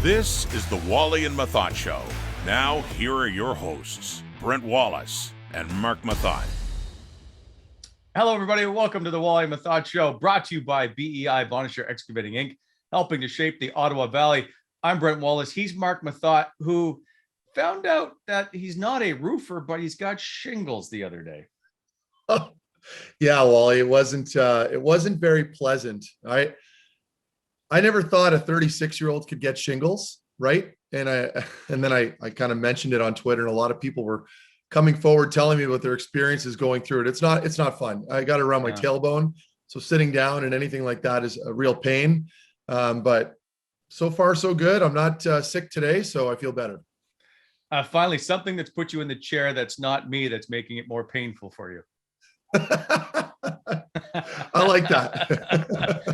This is the Wally and Methot Show. Now, here are your hosts, Brent Wallace and Mark Methot. Hello, everybody, and welcome to the Wally and Methot Show, brought to you by BEI Bonisher Excavating Inc., helping to shape the Ottawa Valley. I'm Brent Wallace. He's Mark Methot, who found out that he's not a roofer, but he's got shingles the other day. Oh, yeah, Wally, it wasn't very pleasant. I never thought a 36-year-old could get shingles, right? And then I kind of mentioned it on Twitter, and a lot of people were coming forward telling me what their experiences going through it. It's not fun. I got it around my tailbone, so sitting down and anything like that is a real pain. But so far so good. I'm not sick today, so I feel better. Finally, something that's put you in the chair that's not me, that's making it more painful for you. I like that.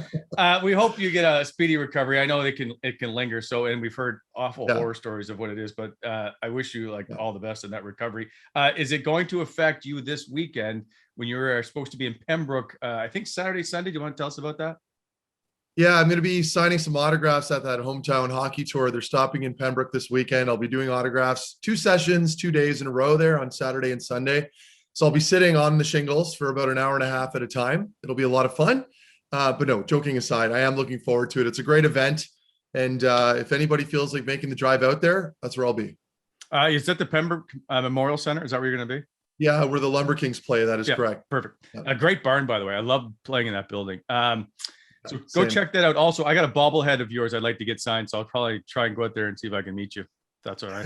We hope you get a speedy recovery. I know it can linger. And we've heard awful horror stories of what it is, but I wish you all the best in that recovery. Is it going to affect you this weekend when you're supposed to be in Pembroke? I think Saturday, Sunday. Do you want to tell us about that? Yeah, I'm going to be signing some autographs at that hometown hockey tour. They're stopping in Pembroke this weekend. I'll be doing autographs 2 sessions, 2 days in a row there on Saturday and Sunday. So I'll be sitting on the shingles for about an hour and a half at a time. It'll be a lot of fun. But no, joking aside, I am looking forward to it. It's a great event. And if anybody feels like making the drive out there, that's where I'll be. Is that the Pembroke Memorial Center? Is that where you're going to be? Yeah, where the Lumber Kings play. That is correct. Perfect. A great barn, by the way. I love playing in that building. So go check that out. Also, I got a bobblehead of yours I'd like to get signed. So I'll probably try and go out there and see if I can meet you. If that's all right.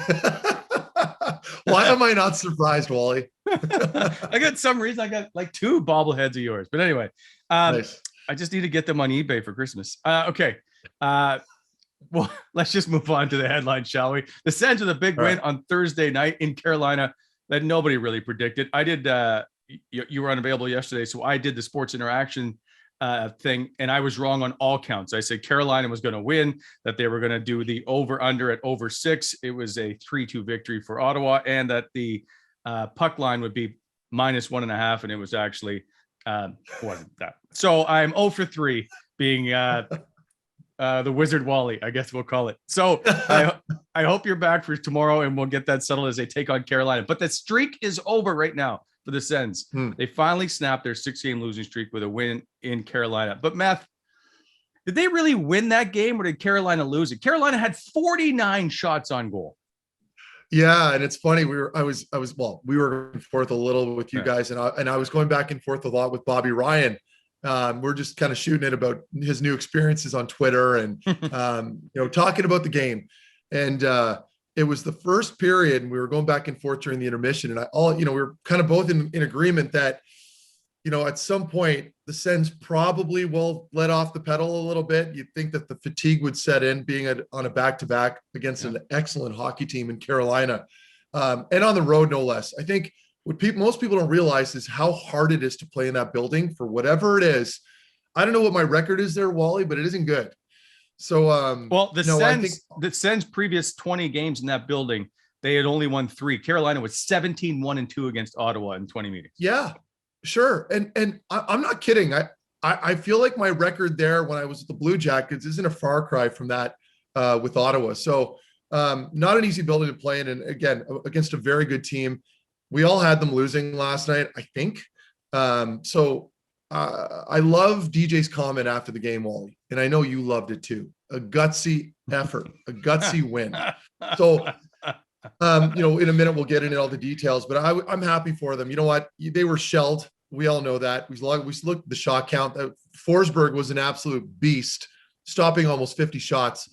Why am I not surprised, Wally? I got some reason. I got like 2 bobbleheads of yours. But anyway, nice. I just need to get them on eBay for Christmas. Okay. Well, let's just move on to the headline, shall we? The Sens with a big win on Thursday night in Carolina that nobody really predicted. I did. You were unavailable yesterday, so I did the Sports Interaction thing, and I was wrong on all counts. I said Carolina was going to win, that they were going to do the over-under at over 6. It was a 3-2 victory for Ottawa, and that the puck line would be -1.5, and it was actually wasn't that. So I'm 0 for 3 being the Wizard Wally, I guess we'll call it. So I hope you're back for tomorrow, and we'll get that settled as they take on Carolina. But the streak is over right now for the Sens. They finally snapped their 6-game losing streak with a win in Carolina. But Meth, did they really win that game, or did Carolina lose it? Carolina had 49 shots on goal. Yeah, and it's funny. We were going forth a little with you guys, and I was going back and forth a lot with Bobby Ryan. We're just kind of shooting it about his new experiences on Twitter and talking about the game. And it was the first period, and we were going back and forth during the intermission, and we were kind of both in agreement that at some point the Sens probably will let off the pedal a little bit. You'd think that the fatigue would set in, being on a back-to-back against an excellent hockey team in Carolina, and on the road, no less. I think what most people don't realize is how hard it is to play in that building for whatever it is. I don't know what my record is there, Wally, but it isn't good. So, the Sens previous 20 games in that building, they had only won 3. Carolina was 17-1-2 against Ottawa in 20 meetings. Yeah, sure. And I'm not kidding. I feel like my record there when I was with the Blue Jackets isn't a far cry from that with Ottawa. So not an easy building to play in. And again, against a very good team. We all had them losing last night, I think. I love DJ's comment after the game, Wally, and I know you loved it too. A gutsy effort, a gutsy win. So, in a minute we'll get into all the details, but I'm happy for them. You know what? They were shelled. We all know that. We looked at the shot count. Forsberg was an absolute beast, stopping almost 50 shots.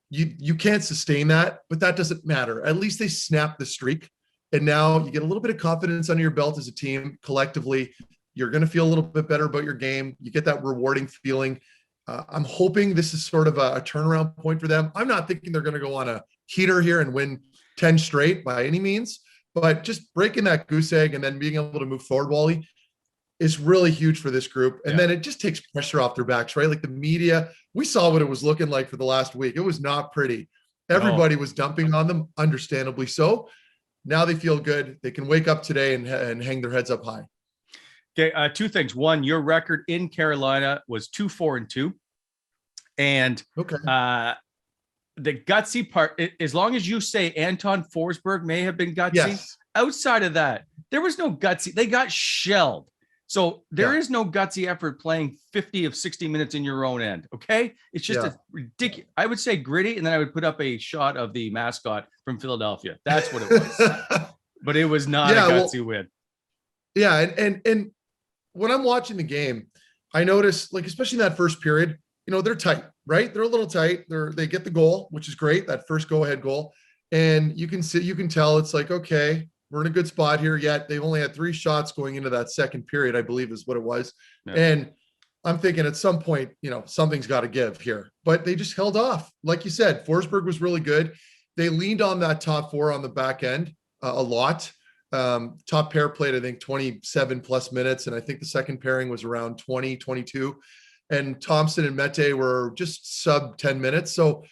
You can't sustain that, but that doesn't matter. At least they snapped the streak. And now you get a little bit of confidence under your belt as a team collectively. You're going to feel a little bit better about your game. You get that rewarding feeling. I'm hoping this is sort of a turnaround point for them. I'm not thinking they're going to go on a heater here and win 10 straight by any means, but just breaking that goose egg and then being able to move forward, Wally, is really huge for this group. And then it just takes pressure off their backs, right? Like the media, we saw what it was looking like for the last week. It was not pretty. Everybody was dumping on them, understandably so. Now they feel good. They can wake up today and hang their heads up high. Okay, 2 things. One, your record in Carolina was 2-4-2, and the gutsy part, as long as you say Anton Forsberg may have been gutsy, outside of that, there was no gutsy. They got shelled. So there is no gutsy effort playing 50 of 60 minutes in your own end. Okay. It's just a ridiculous, I would say gritty. And then I would put up a shot of the mascot from Philadelphia. That's what it was. But it was not a gutsy win. Yeah. And when I'm watching the game, I notice, like, especially in that first period, they're tight, right? They're a little tight. They get the goal, which is great. That first go-ahead goal. And you can tell it's like, okay, we're in a good spot here. Yet they've only had 3 shots going into that second period, I believe is what it was. Yeah. And I'm thinking at some point, something's got to give here, but they just held off. Like you said, Forsberg was really good. They leaned on that top 4 on the back end a lot. Top pair played, I think, 27 plus minutes. And I think the second pairing was around 20, 22. And Thompson and Methot were just sub 10 minutes. So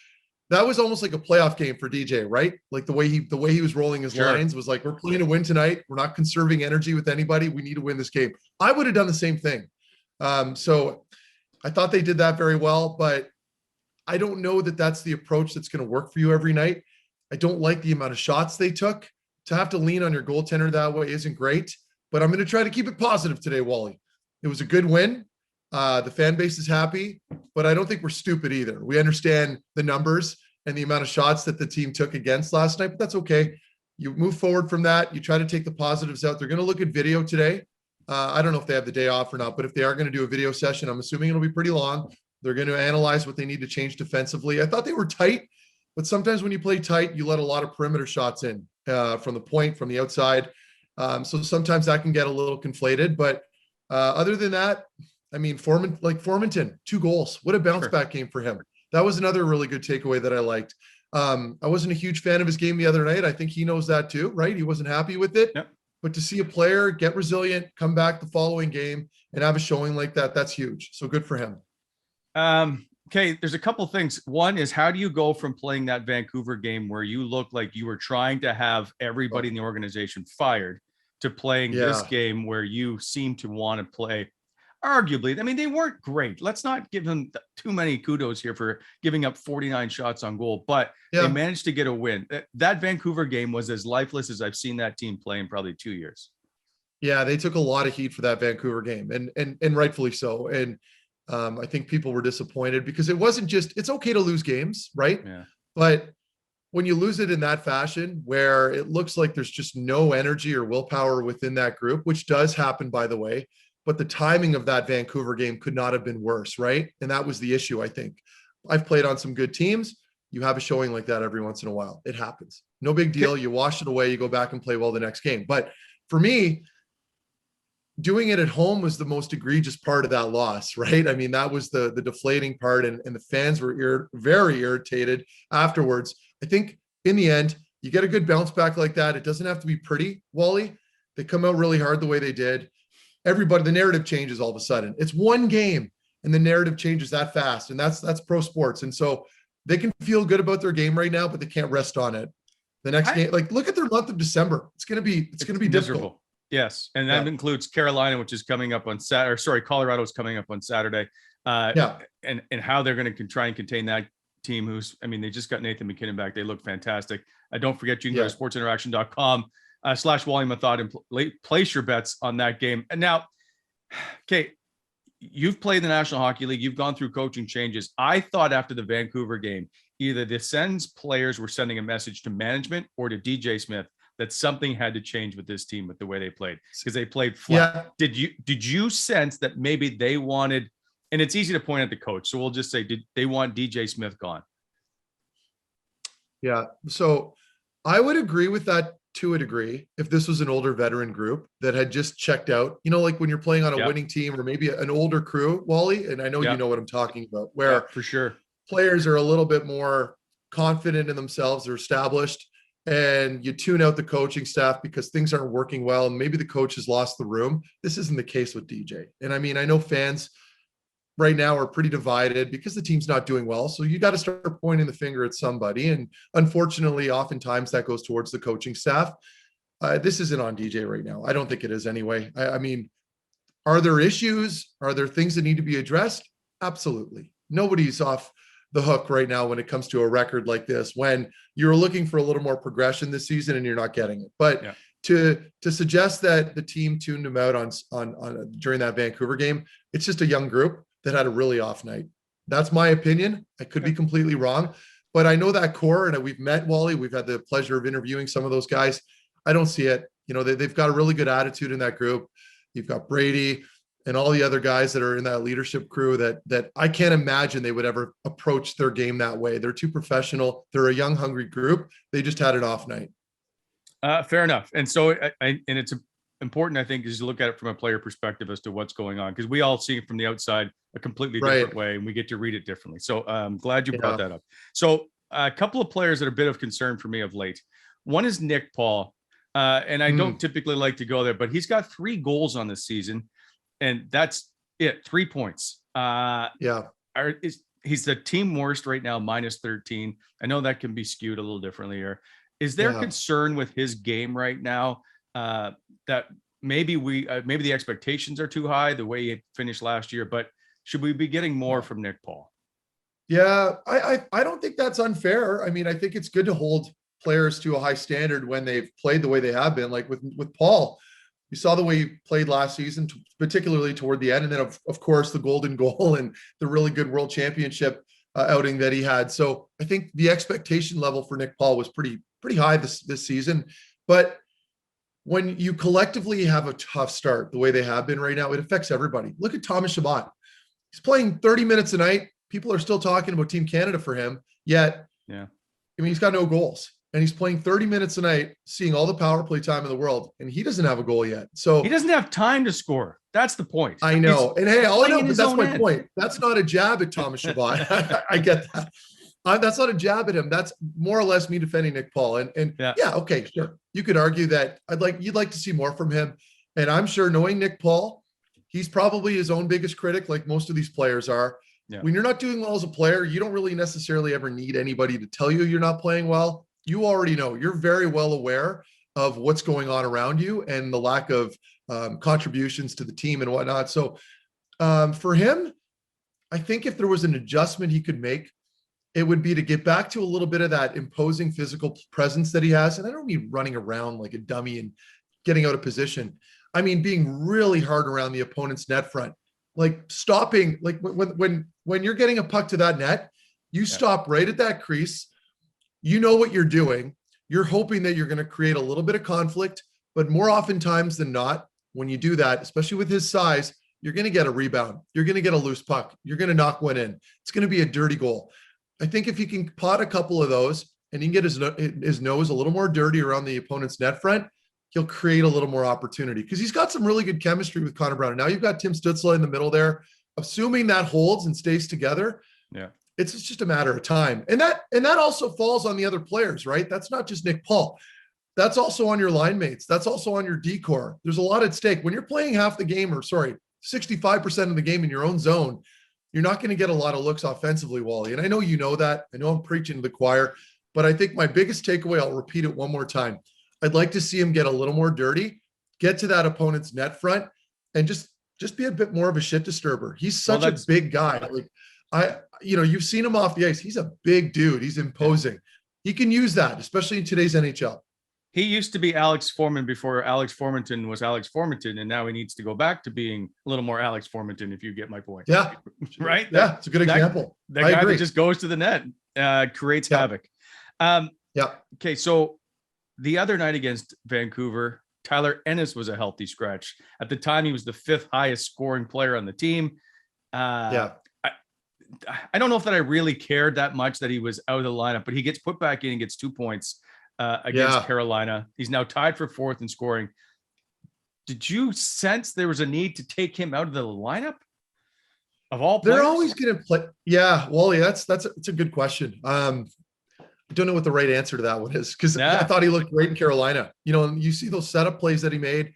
that was almost like a playoff game for DJ, right? Like the way he was rolling his lines was like, we're playing to win tonight. We're not conserving energy with anybody. We need to win this game. I would have done the same thing. So I thought they did that very well, but I don't know that that's the approach that's going to work for you every night. I don't like the amount of shots they took. To have to lean on your goaltender that way isn't great, but I'm going to try to keep it positive today, Wally. It was a good win. The fan base is happy, but I don't think we're stupid either. We understand the numbers and the amount of shots that the team took against last night, but that's okay. You move forward from that. You try to take the positives out. They're going to look at video today. I don't know if they have the day off or not, but if they are going to do a video session, I'm assuming it'll be pretty long. They're going to analyze what they need to change defensively. I thought they were tight, but sometimes when you play tight, you let a lot of perimeter shots in from the point, from the outside. So sometimes that can get a little conflated, but other than that, I mean, Formanton, 2 goals. What a bounce back game for him. That was another really good takeaway that I liked. I wasn't a huge fan of his game the other night. I think he knows that too, right? He wasn't happy with it. Yep. But to see a player get resilient, come back the following game and have a showing like that, that's huge. So good for him. Okay, there's a couple things. One is, how do you go from playing that Vancouver game where you look like you were trying to have everybody in the organization fired to playing this game where you seem to want to play? Arguably, I mean, they weren't great. Let's not give them too many kudos here for giving up 49 shots on goal, but they managed to get a win. That Vancouver game was as lifeless as I've seen that team play in probably 2 years. Yeah, they took a lot of heat for that Vancouver game, and rightfully so. And I think people were disappointed because it wasn't just, it's okay to lose games, right? Yeah. But when you lose it in that fashion, where it looks like there's just no energy or willpower within that group, which does happen, by the way, but the timing of that Vancouver game could not have been worse, right? And that was the issue, I think. I've played on some good teams. You have a showing like that every once in a while. It happens. No big deal. You wash it away. You go back and play well the next game. But for me, doing it at home was the most egregious part of that loss, right? I mean, that was the deflating part, and the fans were very irritated afterwards. I think in the end, you get a good bounce back like that. It doesn't have to be pretty, Wally. They come out really hard the way they did. Everybody, the narrative changes all of a sudden. It's one game and the narrative changes that fast. And that's pro sports. And so they can feel good about their game right now, but they can't rest on it. The next game, like, look at their month of December. It's going to be miserable. Difficult. Yes. And that includes Carolina, which is coming up on Saturday. Colorado is coming up on Saturday. And how they're going to try and contain that team they just got Nathan McKinnon back. They look fantastic. Don't forget, you can go to sportsinteraction.com /Wally Methot and place your bets on that game. And now, okay, you've played the National Hockey League. You've gone through coaching changes. I thought after the Vancouver game, either the Sens players were sending a message to management or to DJ Smith that something had to change with this team with the way they played, because they played flat. Yeah. Did you sense that maybe they wanted, and it's easy to point at the coach, so we'll just say, did they want DJ Smith gone? Yeah. So I would agree with that to a degree if this was an older veteran group that had just checked out, like when you're playing on a winning team or maybe an older crew, Wally, and I know you know what I'm talking about, where for sure players are a little bit more confident in themselves, they're established, and you tune out the coaching staff because things aren't working well and maybe the coach has lost the room. This isn't the case with DJ. And I mean, I know fans right now are pretty divided because the team's not doing well. So you got to start pointing the finger at somebody. And unfortunately, oftentimes that goes towards the coaching staff. This isn't on DJ right now. I don't think it is anyway. I mean, are there issues? Are there things that need to be addressed? Absolutely. Nobody's off the hook right now when it comes to a record like this, when you're looking for a little more progression this season and you're not getting it. But to suggest that the team tuned him out on during that Vancouver game, it's just a young group that had a really off night. That's my opinion. I could be completely wrong, but I know that core, and we've met Wally. We've had the pleasure of interviewing some of those guys. I don't see it. You know, they've got a really good attitude in that group. You've got Brady and all the other guys that are in that leadership crew that I can't imagine they would ever approach their game that way. They're too professional. They're a young, hungry group. They just had an off night. Fair enough. And so, and it's important, I think, is to look at it from a player perspective as to what's going on, because we all see it from the outside a completely different way, and we get to read it differently. So I'm glad you brought that up. So a couple of players that are a bit of concern for me of late. One is Nick Paul. And I don't typically like to go there, but he's got 3 goals on this season, and that's it. 3 points. He's the team worst right now, -13. I know that can be skewed a little differently here. Is there concern with his game right now that maybe maybe the expectations are too high the way he finished last year, but should we be getting more from Nick Paul? Yeah, I don't think that's unfair. I mean, I think it's good to hold players to a high standard when they've played the way they have been. Like with Paul, you saw the way he played last season, particularly toward the end. And then of course the golden goal and the really good world championship outing that he had. So I think the expectation level for Nick Paul was pretty high this season. But when you collectively have a tough start the way they have been right now, it affects everybody. Look at Thomas Chabot. He's playing 30 minutes a night. People are still talking about Team Canada for him. Yet, I mean, he's got no goals. And he's playing 30 minutes a night, seeing all the power play time in the world, and he doesn't have a goal yet. So he doesn't have time to score. That's the point. I know. And hey, all I know, but that's my point. That's not a jab at Thomas Chabot. I get that. That's not a jab at him. That's more or less me defending Nick Paul. And okay, sure. You could argue that you'd like to see more from him. And I'm sure, knowing Nick Paul, he's probably his own biggest critic, like most of these players are. Yeah. When you're not doing well as a player, you don't really necessarily ever need anybody to tell you you're not playing well. You already know. You're very well aware of what's going on around you and the lack of contributions to the team and whatnot. So for him, I think if there was an adjustment he could make, it would be to get back to a little bit of that imposing physical presence that he has. And I don't mean running around like a dummy and getting out of position. I mean being really hard around the opponent's net front, like stopping, like when you're getting a puck to that net, you stop right at that crease. You know what you're doing. You're hoping that you're going to create a little bit of conflict, but more oftentimes than not, when you do that, especially with his size, you're going to get a rebound. You're going to get a loose puck. You're going to knock one in. It's going to be a dirty goal. I think if he can pot a couple of those and he can get his nose a little more dirty around the opponent's net front, he'll create a little more opportunity, because he's got some really good chemistry with Connor Brown. And now you've got Tim Stützle in the middle there. Assuming that holds and stays together, it's just a matter of time. And that also falls on the other players, right? That's not just Nick Paul. That's also on your line mates. That's also on your decor. There's a lot at stake. When you're playing half the game, 65% of the game in your own zone, you're not going to get a lot of looks offensively, Wally. And I know you know that. I know I'm preaching to the choir, but I think my biggest takeaway, I'll repeat it one more time. I'd like to see him get a little more dirty, get to that opponent's net front, and just be a bit more of a shit disturber. He's such a big guy. Like you've seen him off the ice. He's a big dude. He's imposing. He can use that, especially in today's NHL. He used to be Alex Forman before Alex Formanton was Alex Formanton, and now he needs to go back to being a little more Alex Formanton, if you get my point. Yeah. Right? Yeah, it's a good example. That guy that just goes to the net, creates havoc. Okay, so the other night against Vancouver, Tyler Ennis was a healthy scratch. At the time, he was the 5th highest scoring player on the team. I don't know if that I really cared that much that he was out of the lineup, but he gets put back in and gets 2 points against Carolina. He's now tied for 4th in scoring. Did you sense there was a need to take him out of the lineup? Of all players? They're always going to play. Yeah, Wally, that's a good question. I don't know what the right answer to that one is, because I thought he looked great in Carolina. You see those setup plays that he made.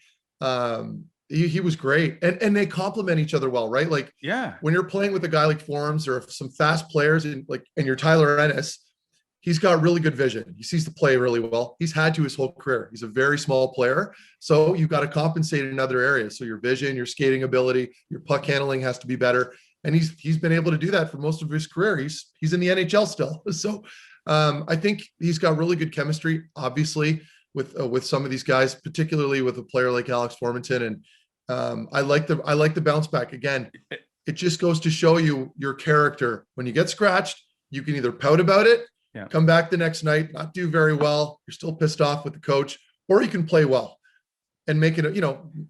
He was great, and they complement each other well, right? Like, when you're playing with a guy like Forms or some fast players, and you're Tyler Ennis, he's got really good vision. He sees the play really well. He's had to his whole career. He's a very small player, so you've got to compensate in other areas. So your vision, your skating ability, your puck handling has to be better. And he's been able to do that for most of his career. He's in the NHL still. So I think he's got really good chemistry, obviously, with some of these guys, particularly with a player like Alex Formenton. And I like the bounce back. Again, it just goes to show you your character. When you get scratched, you can either pout about it, come back the next night, not do very well, you're still pissed off with the coach, or you can play well and make it,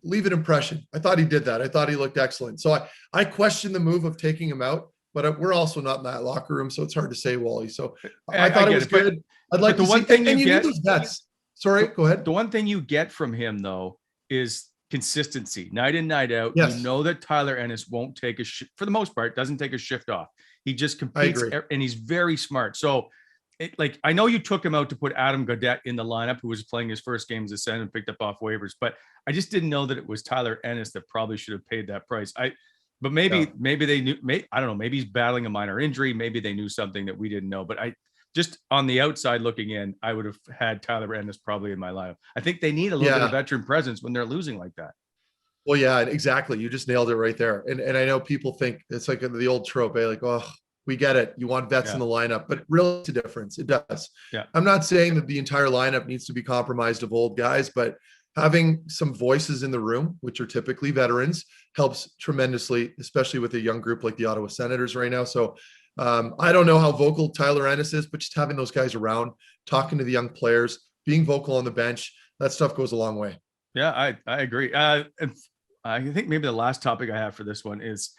leave an impression. I thought he did that. I thought he looked excellent. So I question the move of taking him out, but we're also not in that locker room, so it's hard to say, Wally. So I thought it was good. I'd like to see. And you need those vets. Sorry, go ahead. The one thing you get from him, though, is consistency, night in, night out. Yes. You know that Tyler Ennis won't take for the most part, doesn't take a shift off. He just competes, and he's very smart. So, I know you took him out to put Adam Gaudette in the lineup, who was playing his first game as a Sens and picked up off waivers, but I just didn't know that it was Tyler Ennis that probably should have paid that price. But maybe they knew. I don't know. Maybe he's battling a minor injury. Maybe they knew something that we didn't know. But just on the outside looking in, I would have had Tyler Ennis probably in my lineup. I think they need a little bit of veteran presence when they're losing like that. Well, yeah, exactly. You just nailed it right there. And I know people think it's like the old trope, like, oh, we get it. You want vets in the lineup, but really it's a difference. It does. Yeah. I'm not saying that the entire lineup needs to be compromised of old guys, but having some voices in the room, which are typically veterans, helps tremendously, especially with a young group like the Ottawa Senators right now. So I don't know how vocal Tyler Ennis is, but just having those guys around, talking to the young players, being vocal on the bench, that stuff goes a long way. Yeah, I agree. I think maybe the last topic I have for this one is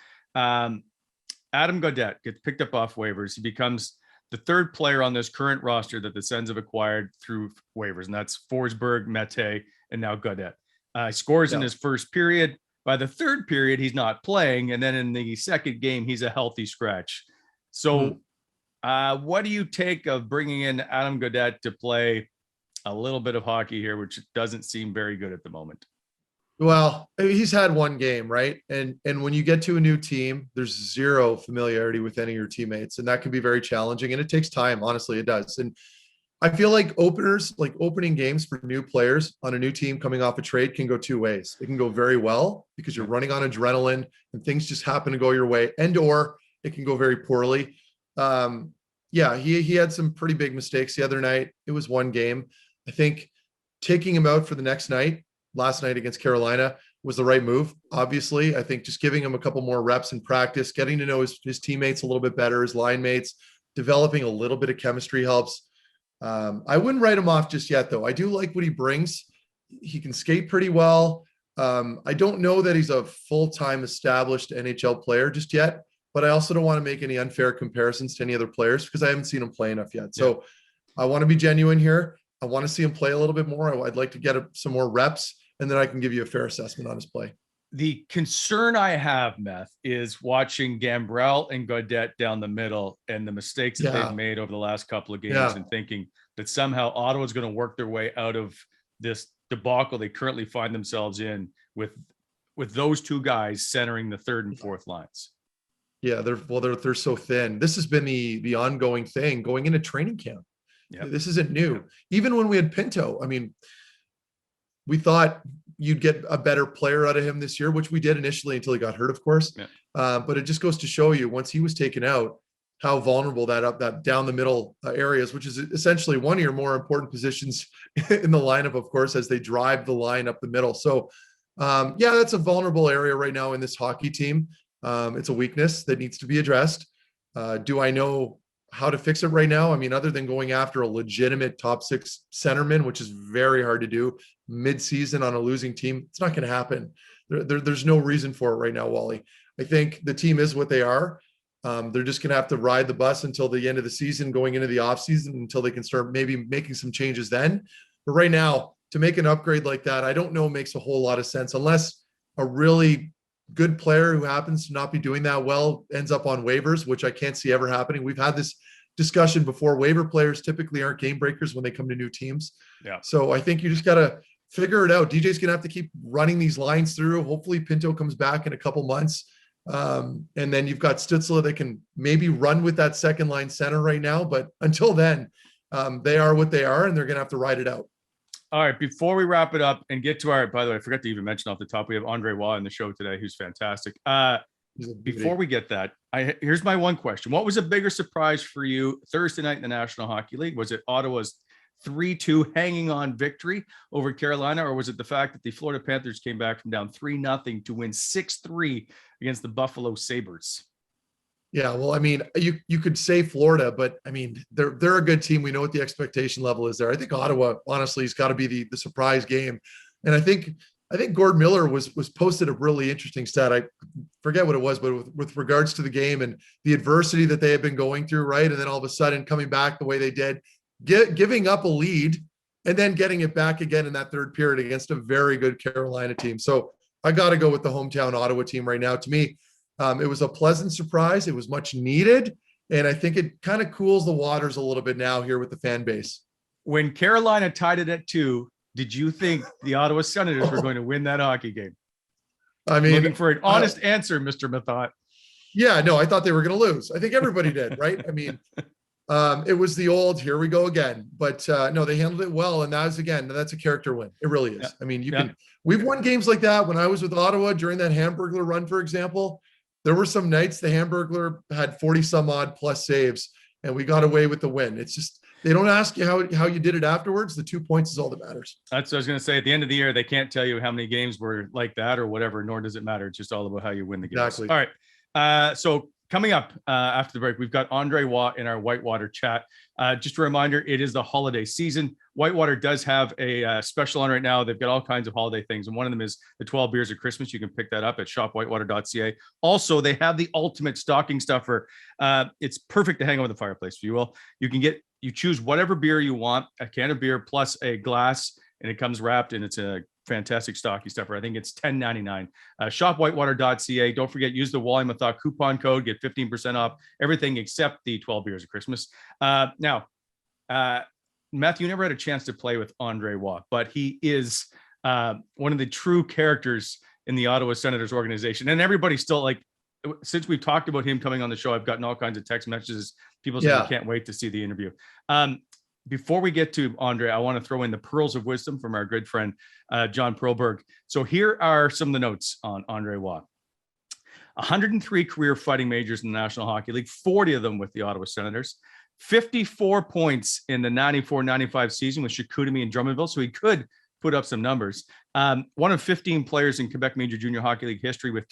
Adam Gaudette gets picked up off waivers. He becomes the third player on this current roster that the Sens have acquired through waivers, and that's Forsberg, Methot, and now Gaudette. Scores in his first period. By the third period, he's not playing, and then in the second game, he's a healthy scratch. So what do you take of bringing in Adam Gaudette to play a little bit of hockey here, which doesn't seem very good at the moment? Well, he's had one game, right? And when you get to a new team, there's zero familiarity with any of your teammates, and that can be very challenging. And it takes time, honestly, it does. And I feel like opening games for new players on a new team coming off a trade can go two ways. It can go very well because you're running on adrenaline and things just happen to go your way, or it can go very poorly. He had some pretty big mistakes the other night. It was one game. I think taking him out for the next night, last night against Carolina, was the right move. Obviously, I think just giving him a couple more reps in practice, getting to know his teammates a little bit better, his line mates, developing a little bit of chemistry helps. I wouldn't write him off just yet, though. I do like what he brings. He can skate pretty well. I don't know that he's a full-time established NHL player just yet, but I also don't want to make any unfair comparisons to any other players because I haven't seen him play enough yet. So I want to be genuine here. I want to see him play a little bit more. I'd like to get some more reps, and then I can give you a fair assessment on his play. The concern I have, Meth, is watching Gambrell and Gaudette down the middle and the mistakes that they've made over the last couple of games and thinking that somehow Ottawa's going to work their way out of this debacle they currently find themselves in with those two guys centering the third and fourth lines. Yeah, they're so thin. This has been the ongoing thing going into training camp. Yep. This isn't new. Even when we had Pinto, I mean, we thought you'd get a better player out of him this year, which we did initially until he got hurt, of course. Yeah. But it just goes to show you once he was taken out, how vulnerable that down the middle areas, which is essentially one of your more important positions in the lineup, of course, as they drive the line up the middle. So that's a vulnerable area right now in this hockey team. It's a weakness that needs to be addressed. Do I know how to fix it right now? I mean, other than going after a legitimate top six centerman, which is very hard to do mid-season on a losing team, it's not going to happen. There's no reason for it right now, Wally. I think the team is what they are. They're just going to have to ride the bus until the end of the season, going into the off season, until they can start maybe making some changes then. But right now, to make an upgrade like that, I don't know makes a whole lot of sense unless a really good player who happens to not be doing that well ends up on waivers, which I can't see ever happening. We've had this discussion before. Waiver players typically aren't game breakers when they come to new teams. Yeah. So I think you just got to figure it out. DJ's going to have to keep running these lines through. Hopefully Pinto comes back in a couple months. And then you've got Stützle that can maybe run with that second line center right now. But until then, they are what they are, and they're going to have to ride it out. All right, before we wrap it up and get to by the way, I forgot to even mention off the top, we have Andre Waugh in the show today, who's fantastic. before we get that, here's my one question. What was a bigger surprise for you Thursday night in the National Hockey League? Was it Ottawa's 3-2 hanging on victory over Carolina, or was it the fact that the Florida Panthers came back from down 3-0 to win 6-3 against the Buffalo Sabres? Yeah, well, I mean, you could say Florida, but I mean, they're a good team. We know what the expectation level is there. I think Ottawa, honestly, has got to be the surprise game. And I think Gord Miller was posted a really interesting stat. I forget what it was, but with regards to the game and the adversity that they had been going through, right? And then all of a sudden coming back the way they did, giving up a lead and then getting it back again in that third period against a very good Carolina team. So I got to go with the hometown Ottawa team right now. To me, it was a pleasant surprise. It was much needed. And I think it kind of cools the waters a little bit now here with the fan base. When Carolina tied it at 2, did you think the Ottawa Senators were going to win that hockey game? I mean, looking for an honest answer, Mr. Methot. Yeah, no, I thought they were going to lose. I think everybody did, right? I mean, it was the old, here we go again. But no, they handled it well. And that's a character win. It really is. Yeah. I mean, we've won games like that. When I was with Ottawa during that Hamburglar run, for example, there were some nights the Hamburglar had 40 some odd plus saves and we got away with the win. It's just, they don't ask you how you did it afterwards. The 2 points is all that matters. That's what I was going to say. At the end of the year, they can't tell you how many games were like that or whatever, nor does it matter. It's just all about how you win the games. Exactly. All right. So coming up after the break, we've got Andre Watt in our Whitewater chat. Just a reminder, it is the holiday season. Whitewater does have a special on right now. They've got all kinds of holiday things, and one of them is the 12 beers of Christmas. You can pick that up at shopwhitewater.ca. Also, they have the ultimate stocking stuffer. It's perfect to hang over the fireplace, if you will. You choose whatever beer you want, a can of beer plus a glass, and it comes wrapped, and it's a fantastic stocking stuffer. I think it's $10.99. Shopwhitewater.ca. Don't forget, use the Wally Methot coupon code, get 15% off everything except the 12 beers of Christmas. Now, Matthew, you never had a chance to play with Andre Watt, but he is one of the true characters in the Ottawa Senators organization. And everybody still, like, since we've talked about him coming on the show, I've gotten all kinds of text messages. People say they can't wait to see the interview. Before we get to Andre, I want to throw in the pearls of wisdom from our good friend, John Perlberg. So here are some of the notes on Andre Watt. 103 career fighting majors in the National Hockey League, 40 of them with the Ottawa Senators, 54 points in the 94-95 season with Chicoutimi and Drummondville. So he could put up some numbers. One of 15 players in Quebec Major Junior Hockey League history with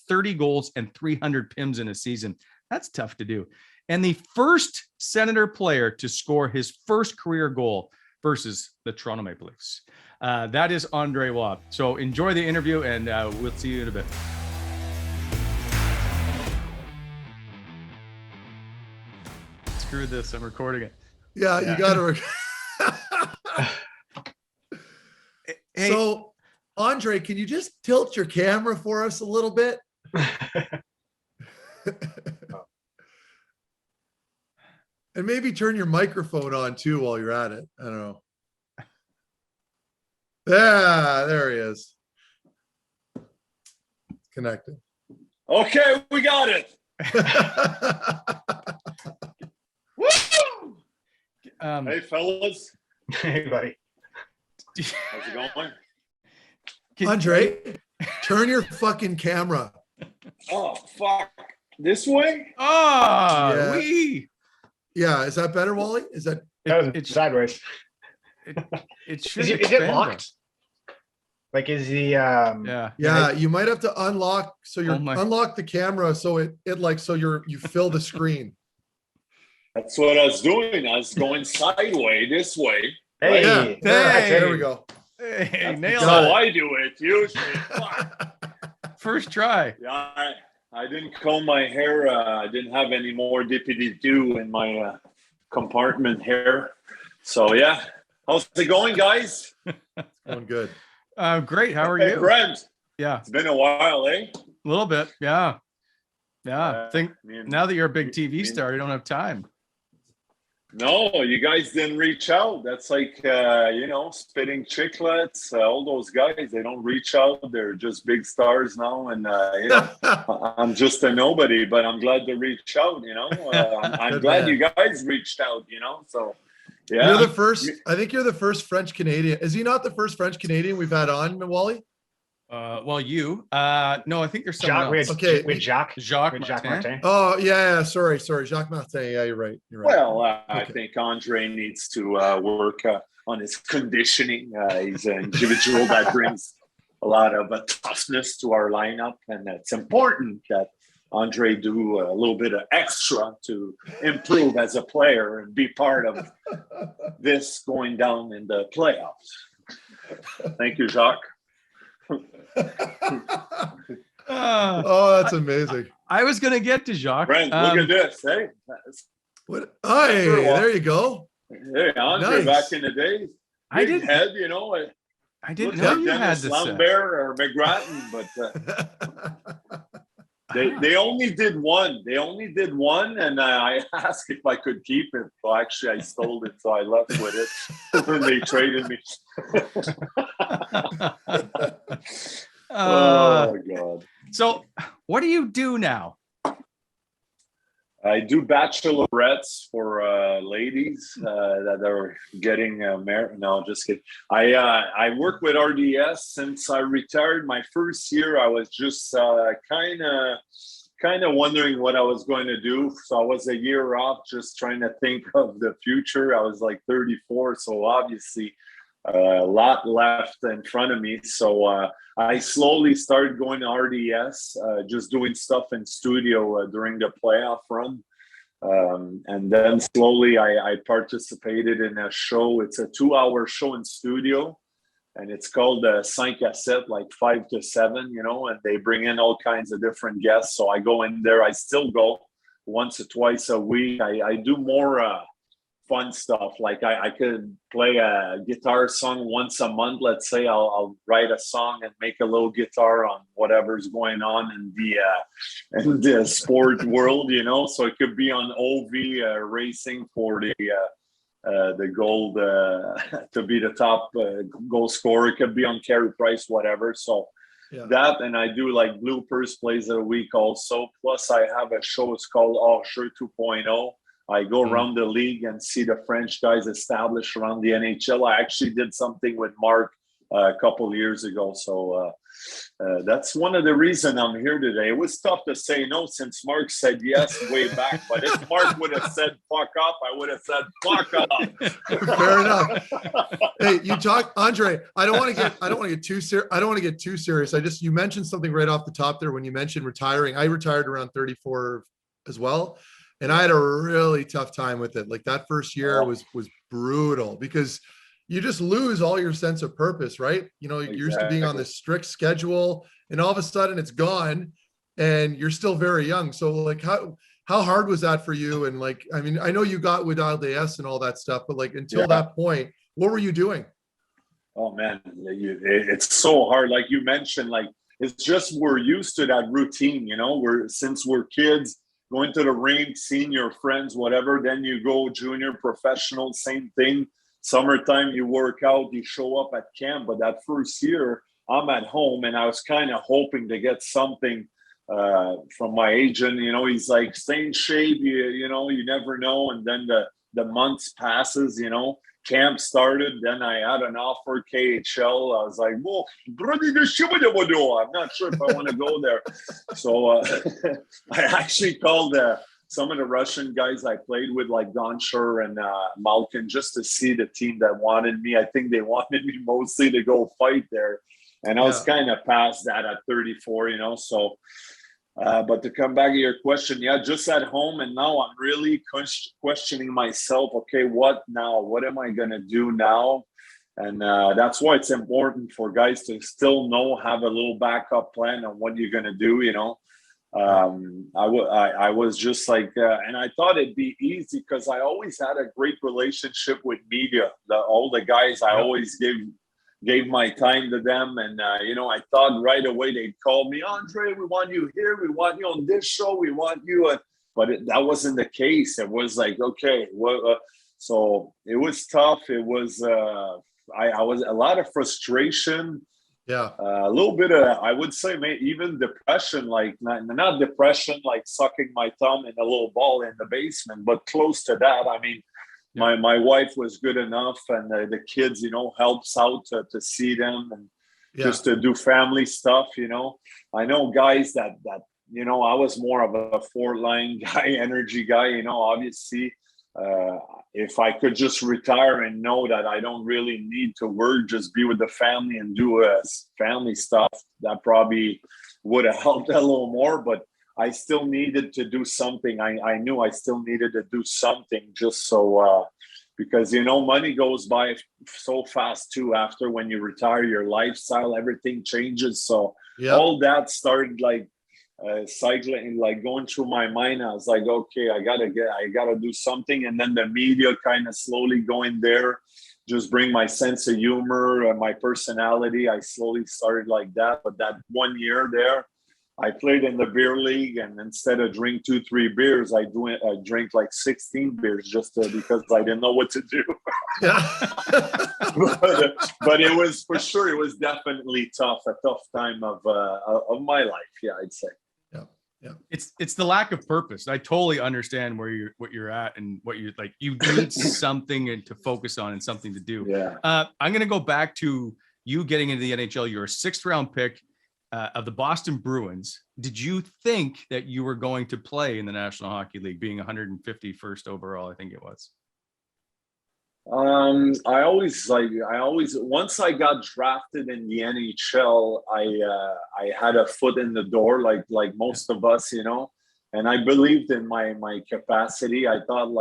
30 goals and 300 PIMs in a season. That's tough to do. And the first Senator player to score his first career goal versus the Toronto Maple Leafs. That is Andre Watt. So enjoy the interview, and we'll see you in a bit. Screw this. I'm recording it. Yeah. You got to. Hey. So, Andre, can you just tilt your camera for us a little bit? And maybe turn your microphone on too while you're at it. I don't know. Yeah, there he is. It's connected. Okay, we got it. Woo! Hey, fellas. Hey, buddy. How's it going? Andre, turn your fucking camera. Oh, fuck. This way? Oh, yeah. Yeah, is that better, Wally? Is that it's sideways? It should. Is it locked? Like, is the Yeah, you might have to unlock. So you're unlock the camera so it like so you fill the screen. That's what I was doing. I was going sideways this way. Hey, right? There we go. Hey, nailed That's it. how I do it usually. Fuck. First try. Yeah, I didn't comb my hair. I didn't have any more dippity-doo in my compartment hair. So, yeah. How's it going, guys? Going good. Great. How are Hey, you? Brent. Yeah. It's been a while, eh? A little bit. Yeah. Yeah. Now that you're a big TV star, you don't have time. No, you guys didn't reach out. That's like, Spitting Chicklets, all those guys, they don't reach out. They're just big stars now. And, I'm just a nobody, but I'm glad to reach out, I'm glad you guys reached out, so, yeah. You're the first, I think you're the first French Canadian. Is he not the first French Canadian we've had on, Wally? Well, you. No, I think there's someone Jacques, else. with Jacques Martin. Martin. Oh yeah, sorry, Jacques Martin. Yeah, you're right. Well, I think Andre needs to work on his conditioning. He's an individual that brings a lot of toughness to our lineup, and it's important that Andre do a little bit of extra to improve as a player and be part of this going down in the playoffs. Thank you, Jacques. Oh, that's amazing. I was going to get to Jacques. Brent, look at this. Hey, what? Hey, there you go. Hey, Andre, Nice. Back in the days, I big didn't- head, you know. I didn't Looks know like you had Dennis this. Lambert or McGrattan, but they only did one. They only did one, and I asked if I could keep it. Well, actually, I stole it, so I left with it when they traded me. Oh God! So, what do you do now? I do bachelorettes for ladies that are getting married. No, just kidding. I work with RDS since I retired. My first year, I was just kind of wondering what I was going to do. So I was a year off, just trying to think of the future. I was like 34, so obviously a lot left in front of me. So I slowly started going to RDS, just doing stuff in studio during the playoff run. And then slowly I participated in a show. It's a 2-hour show in studio, and it's called 5 à 7, like 5 to 7, you know, and they bring in all kinds of different guests. So I go in there. I still go once or twice a week. I do more fun stuff. Like I could play a guitar song once a month. Let's say I'll write a song and make a little guitar on whatever's going on in the sport world, you know. So it could be on OV racing for the gold to be the top goal scorer. It could be on Carey Price, whatever. So that, and I do like bloopers plays of the week also. Plus I have a show. It's called Offshore 2.0. I go around the league and see the French guys established around the NHL. I actually did something with Mark a couple of years ago. So that's one of the reasons I'm here today. It was tough to say no since Mark said yes way back. But if Mark would have said fuck up, I would have said fuck up. Fair enough. Hey, you talk, Andre. I don't want to get too serious. You mentioned something right off the top there when you mentioned retiring. I retired around 34 as well. And I had a really tough time with it. Like that first year was brutal because you just lose all your sense of purpose, right? You know, you're used to being on this strict schedule and all of a sudden it's gone and you're still very young. So like how hard was that for you? And like, I mean, I know you got with LDS and all that stuff, but like until that point, what were you doing? Oh man, it's so hard. Like you mentioned, like it's just, we're used to that routine, you know, since we're kids, going to the rink, seeing your friends, whatever. Then you go junior, professional, same thing. Summertime, you work out, you show up at camp. But that first year, I'm at home, and I was kind of hoping to get something from my agent. You know, he's like, stay in shape, you know, you never know. And then the months passes, you know. Camp started, then I had an offer, KHL. I was like, well, I'm not sure if I want to go there. So I actually called some of the Russian guys I played with, like Gonchar and Malkin, just to see the team that wanted me. I think they wanted me mostly to go fight there. And I was kind of past that at 34, you know, so... but to come back to your question, just at home. And now I'm really questioning myself. Okay, what now? What am I going to do now? And that's why it's important for guys to still have a little backup plan on what you're going to do, you know. I was just like, and I thought it'd be easy because I always had a great relationship with media. All the guys, I always gave my time to them. And, you know, I thought right away they'd call me, Andre, we want you here. We want you on this show. We want you. But that wasn't the case. It was like, okay. So it was tough. It was, I was a lot of frustration. Yeah. A little bit of, I would say, even depression, like not depression, like sucking my thumb in a little ball in the basement, but close to that. I mean, my wife was good enough, and the kids, you know, helps out to see them, and just to do family stuff. I know guys that I was more of a fourth line guy, energy guy. Obviously, if I could just retire and know that I don't really need to work, just be with the family and do family stuff, that probably would have helped a little more. But I still needed to do something. I knew I still needed to do something just so, because, money goes by so fast too. After when you retire, your lifestyle, everything changes. So all that started cycling, going through my mind. I was like, okay, I gotta do something. And then the media kind of slowly going there, just bring my sense of humor and my personality. I slowly started like that. But that 1 year there, I played in the beer league, and instead of drink 2-3 beers, I drink like 16 beers because I didn't know what to do. but it was, for sure, it was definitely a tough time of my life. Yeah, I'd say. Yeah. It's the lack of purpose. I totally understand what you're at and what you're like. You need something to focus on and something to do. Yeah. I'm going to go back to you getting into the NHL. You're a 6th round pick of the Boston Bruins. Did you think that you were going to play in the National Hockey League, being 151st overall? I think it was. I always once I got drafted in the NHL, I had a foot in the door, like most of us, and I believed in my capacity. I thought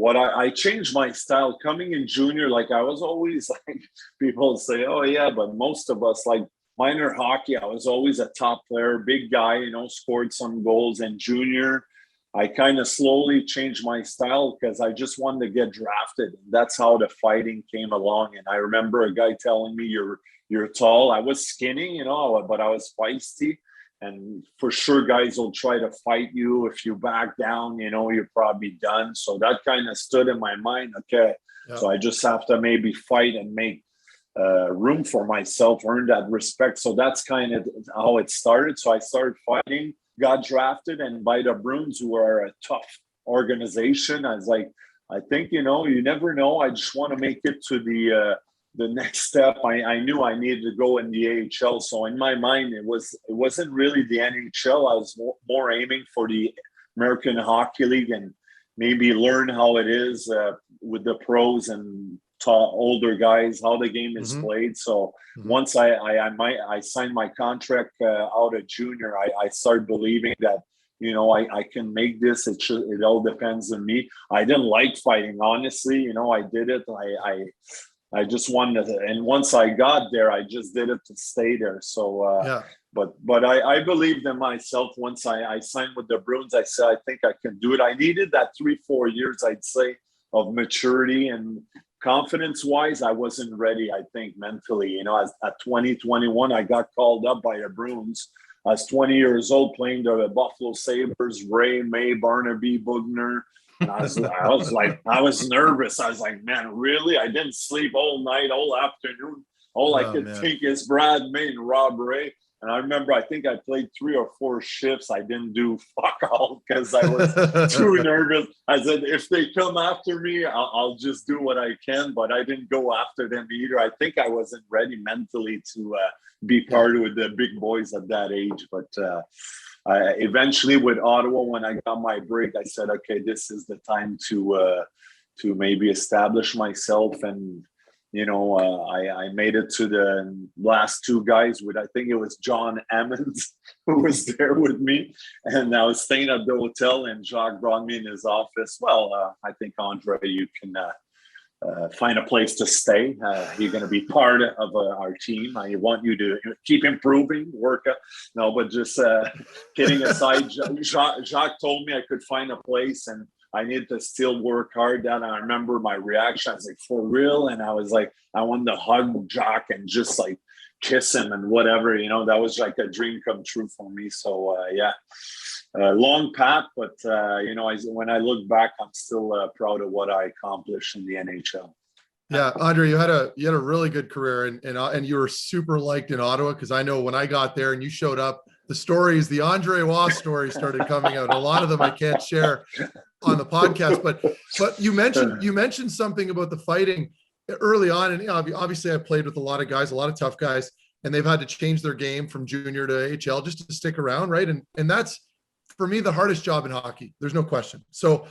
I changed my style coming in junior. I was always people say, oh yeah, but most of us minor hockey, I was always a top player, big guy, scored some goals. In junior, I kind of slowly changed my style because I just wanted to get drafted. That's how the fighting came along. And I remember a guy telling me, you're tall. I was skinny, but I was feisty. And for sure, guys will try to fight you. If you back down, you're probably done. So that kind of stood in my mind. Okay, so I just have to maybe fight and make room for myself, earn that respect. So that's kind of how it started. So I started fighting, got drafted, and by the Bruins, who are a tough organization. I was like, I think, you never know. I just want to make it to the next step. I knew I needed to go in the AHL. So in my mind, it wasn't really the NHL. I was more aiming for the American Hockey League and maybe learn how it is with the pros and older guys, how the game is played. So once I signed my contract out of junior, I started believing that, I can make this. It all depends on me. I didn't like fighting, honestly. I did it. I just wanted to, and once I got there, I just did it to stay there. So, but I believed in myself. Once I signed with the Bruins, I said, I think I can do it. I needed that 3-4 years, I'd say, of maturity and confidence wise. I wasn't ready, I think, mentally. At 2021, I got called up by the Bruins. I was 20 years old, playing the Buffalo Sabres, Ray, May, Barnaby, Bugner. And I was nervous. I was like, man, really? I didn't sleep all night, all afternoon. All I could think is Brad May and Rob Ray. And I remember, I think I played 3 or 4 shifts. I didn't do fuck all because I was too nervous. I said, if they come after me, I'll just do what I can. But I didn't go after them either. I think I wasn't ready mentally to be part of the big boys at that age. But eventually with Ottawa, when I got my break, I said, okay, this is the time to maybe establish myself. And I made it to the last 2 guys with, I think it was John Emmons who was there with me. And I was staying at the hotel, and Jacques brought me in his office. Well, I think, Andre, you can find a place to stay. You're going to be part of our team. I want you to keep improving, work. No, but just kidding aside, Jacques told me I could find a place, and I need to still work hard. Then I remember my reaction. I was like, for real? And I was like, I wanted to hug Jacques and just kiss him and whatever, that was like a dream come true for me. So long path, but when I look back, I'm still proud of what I accomplished in the NHL. Yeah, Andre, you had a really good career, and you were super liked in Ottawa, because I know when I got there and you showed up, the Andre Waugh stories started coming out. A lot of them I can't share on the podcast, but you mentioned something about the fighting. early on, and obviously I played with a lot of guys, a lot of tough guys, and they've had to change their game from junior to AHL just to stick around, right? And that's, for me, the hardest job in hockey. There's no question. So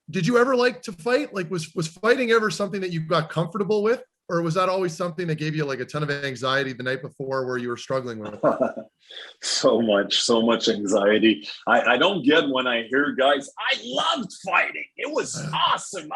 did you ever like to fight? Like, was fighting ever something that you got comfortable with? Or was that always something that gave you like a ton of anxiety the night before where you were struggling with it? So much anxiety. I don't get when I hear guys, I loved fighting. It was awesome.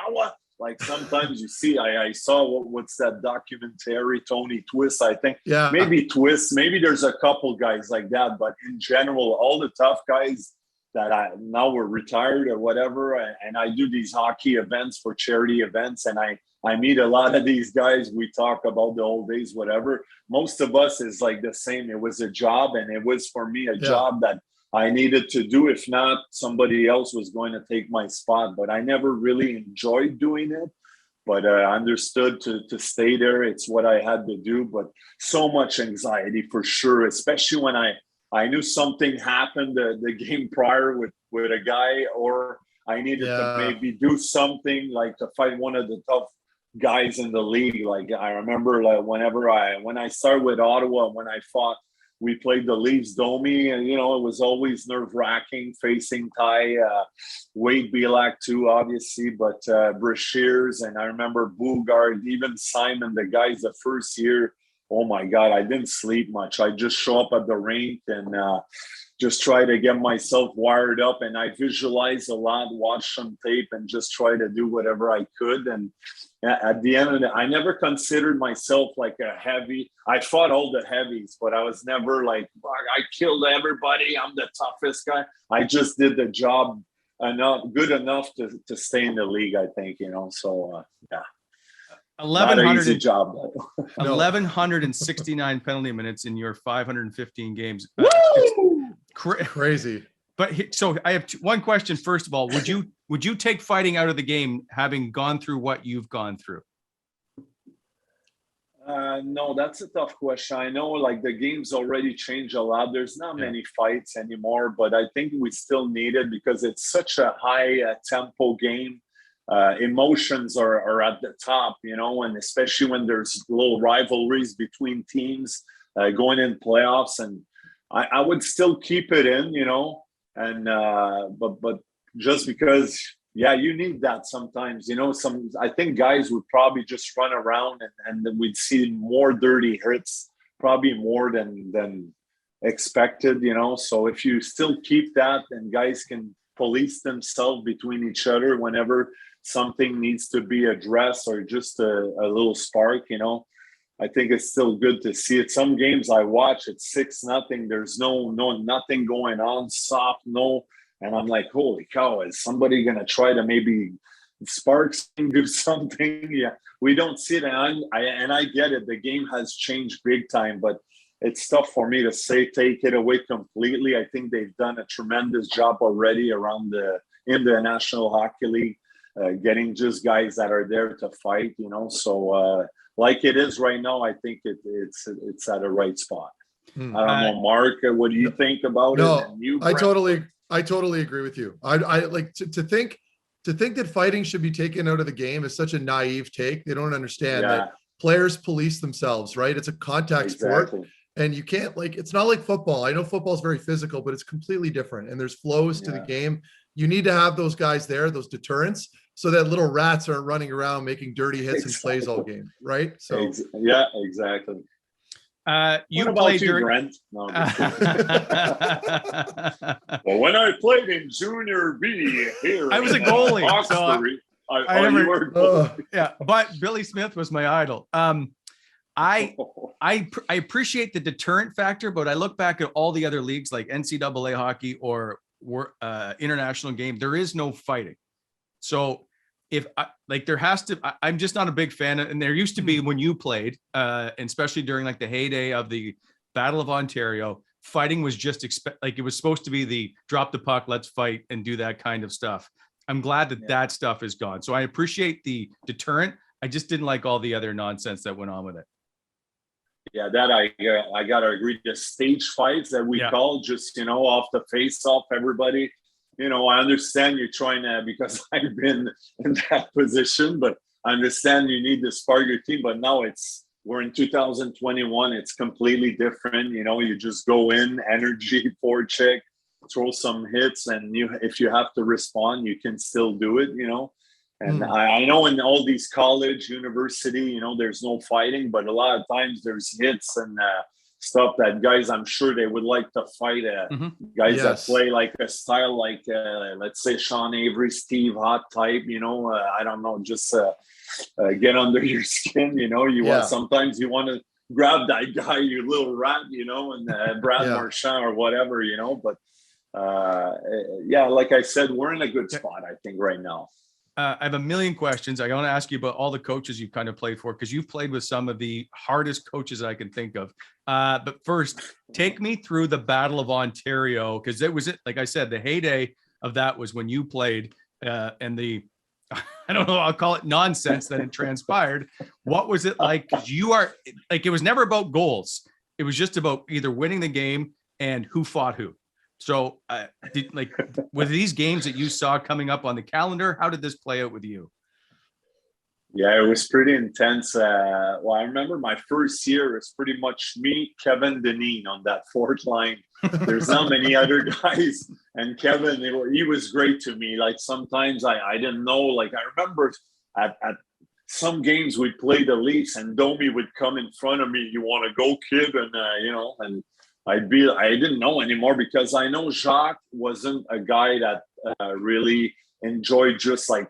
Like sometimes you see, I saw what's that documentary, Tony Twist, I think. Yeah. Maybe Twist, maybe there's a couple guys like that, but in general, all the tough guys that now we're retired or whatever, and I do these hockey events for charity events, and I meet a lot of these guys. We talk about the old days, whatever. Most of us is like the same. It was a job, and it was for me a job that I needed to do. If not, somebody else was going to take my spot. But I never really enjoyed doing it. But I understood to stay there. It's what I had to do. But so much anxiety for sure, especially when I knew something happened the game prior with a guy, or I needed to maybe do something like to fight one of the tough guys in the league. Like I remember, like when I started with Ottawa, when I fought, we played the Leafs Domi, and it was always nerve-wracking facing Ty, Wade Belak too, obviously, but Brashears, and I remember Bugard, even Simon, the guys the first year. Oh my God, I didn't sleep much. I just show up at the rink and just try to get myself wired up, and I visualize a lot, watch some tape, and just try to do whatever I could. And at the end of it, I never considered myself like a heavy. I fought all the heavies, but I was never like, I killed everybody, I'm the toughest guy. I just did the job good enough to stay in the league, I think, so yeah. 1,169 penalty minutes in your 515 games. Crazy. But so I have one question. First of all, would you take fighting out of the game, having gone through what you've gone through? No, that's a tough question. I know like the game's already changed a lot. There's not many fights anymore, but I think we still need it because it's such a high tempo game. Emotions are at the top, and especially when there's little rivalries between teams going in playoffs, and I would still keep it in, and but just because, you need that sometimes, I think guys would probably just run around and then we'd see more dirty hits, probably more than expected, so if you still keep that and guys can police themselves between each other whenever something needs to be addressed or just a little spark, I think it's still good to see it. Some games I watch, it's 6-0. There's nothing going on, soft, and I'm like, holy cow, is somebody going to try to maybe spark do something? Yeah, we don't see it. And I get it. The game has changed big time, but it's tough for me to say take it away completely. I think they've done a tremendous job already in the National Hockey League. Getting just guys that are there to fight, so like it is right now, I think it's at a right spot. I don't know, Mark, what do you think about it? And you, I totally agree with you. I like to think that fighting should be taken out of the game is such a naive take. They don't understand that players police themselves, right? It's a contact sport, and you can't, like, it's not like football. I know football is very physical, but it's completely different, and there's flows to the game. You need to have those guys there, those deterrents, so that little rats aren't running around making dirty hits and plays all game, right? So yeah, exactly. You what played about you, Brent? No, well, when I played in Junior B here, I was a goalie. But Billy Smith was my idol. I appreciate the deterrent factor, but I look back at all the other leagues like NCAA hockey or international game. There is no fighting. So I'm just not a big fan of, and there used to be when you played, and especially during like the heyday of the Battle of Ontario, fighting was just it was supposed to be the drop the puck, let's fight and do that kind of stuff. I'm glad that stuff is gone. So I appreciate the deterrent. I just didn't like all the other nonsense that went on with it. Yeah, that I gotta agree. The stage fights that we call, just off the face off everybody. I understand you're trying to, because I've been in that position, but understand you need to spark your team, but now we're in 2021. It's completely different. You just go in, energy, forecheck, throw some hits, and if you have to respond, you can still do it. And I know in all these college, university, there's no fighting, but a lot of times there's hits and stuff that guys, I'm sure they would like to fight guys that play like a style like, let's say, Sean Avery, Steve Hott type, I don't know, just get under your skin, sometimes you want to grab that guy, you little rat, and Brad Marchand or whatever, but like I said, we're in a good spot, I think, right now. I have a million questions. I want to ask you about all the coaches you've kind of played for, because you've played with some of the hardest coaches I can think of. But first, take me through the Battle of Ontario, because like I said, the heyday of that was when you played, and the, I don't know, I'll call it nonsense that it transpired. What was it like? Because it was never about goals. It was just about either winning the game and who fought who. So, with these games that you saw coming up on the calendar, how did this play out with you? Yeah, it was pretty intense. I remember my first year is pretty much me, Kevin Deneen on that fourth line. There's not many other guys. And Kevin, he was great to me. Like, sometimes I didn't know. Like, I remember at some games we'd play the Leafs and Domi would come in front of me. You want to go, kid? And, and I didn't know anymore, because I know Jacques wasn't a guy that really enjoyed just like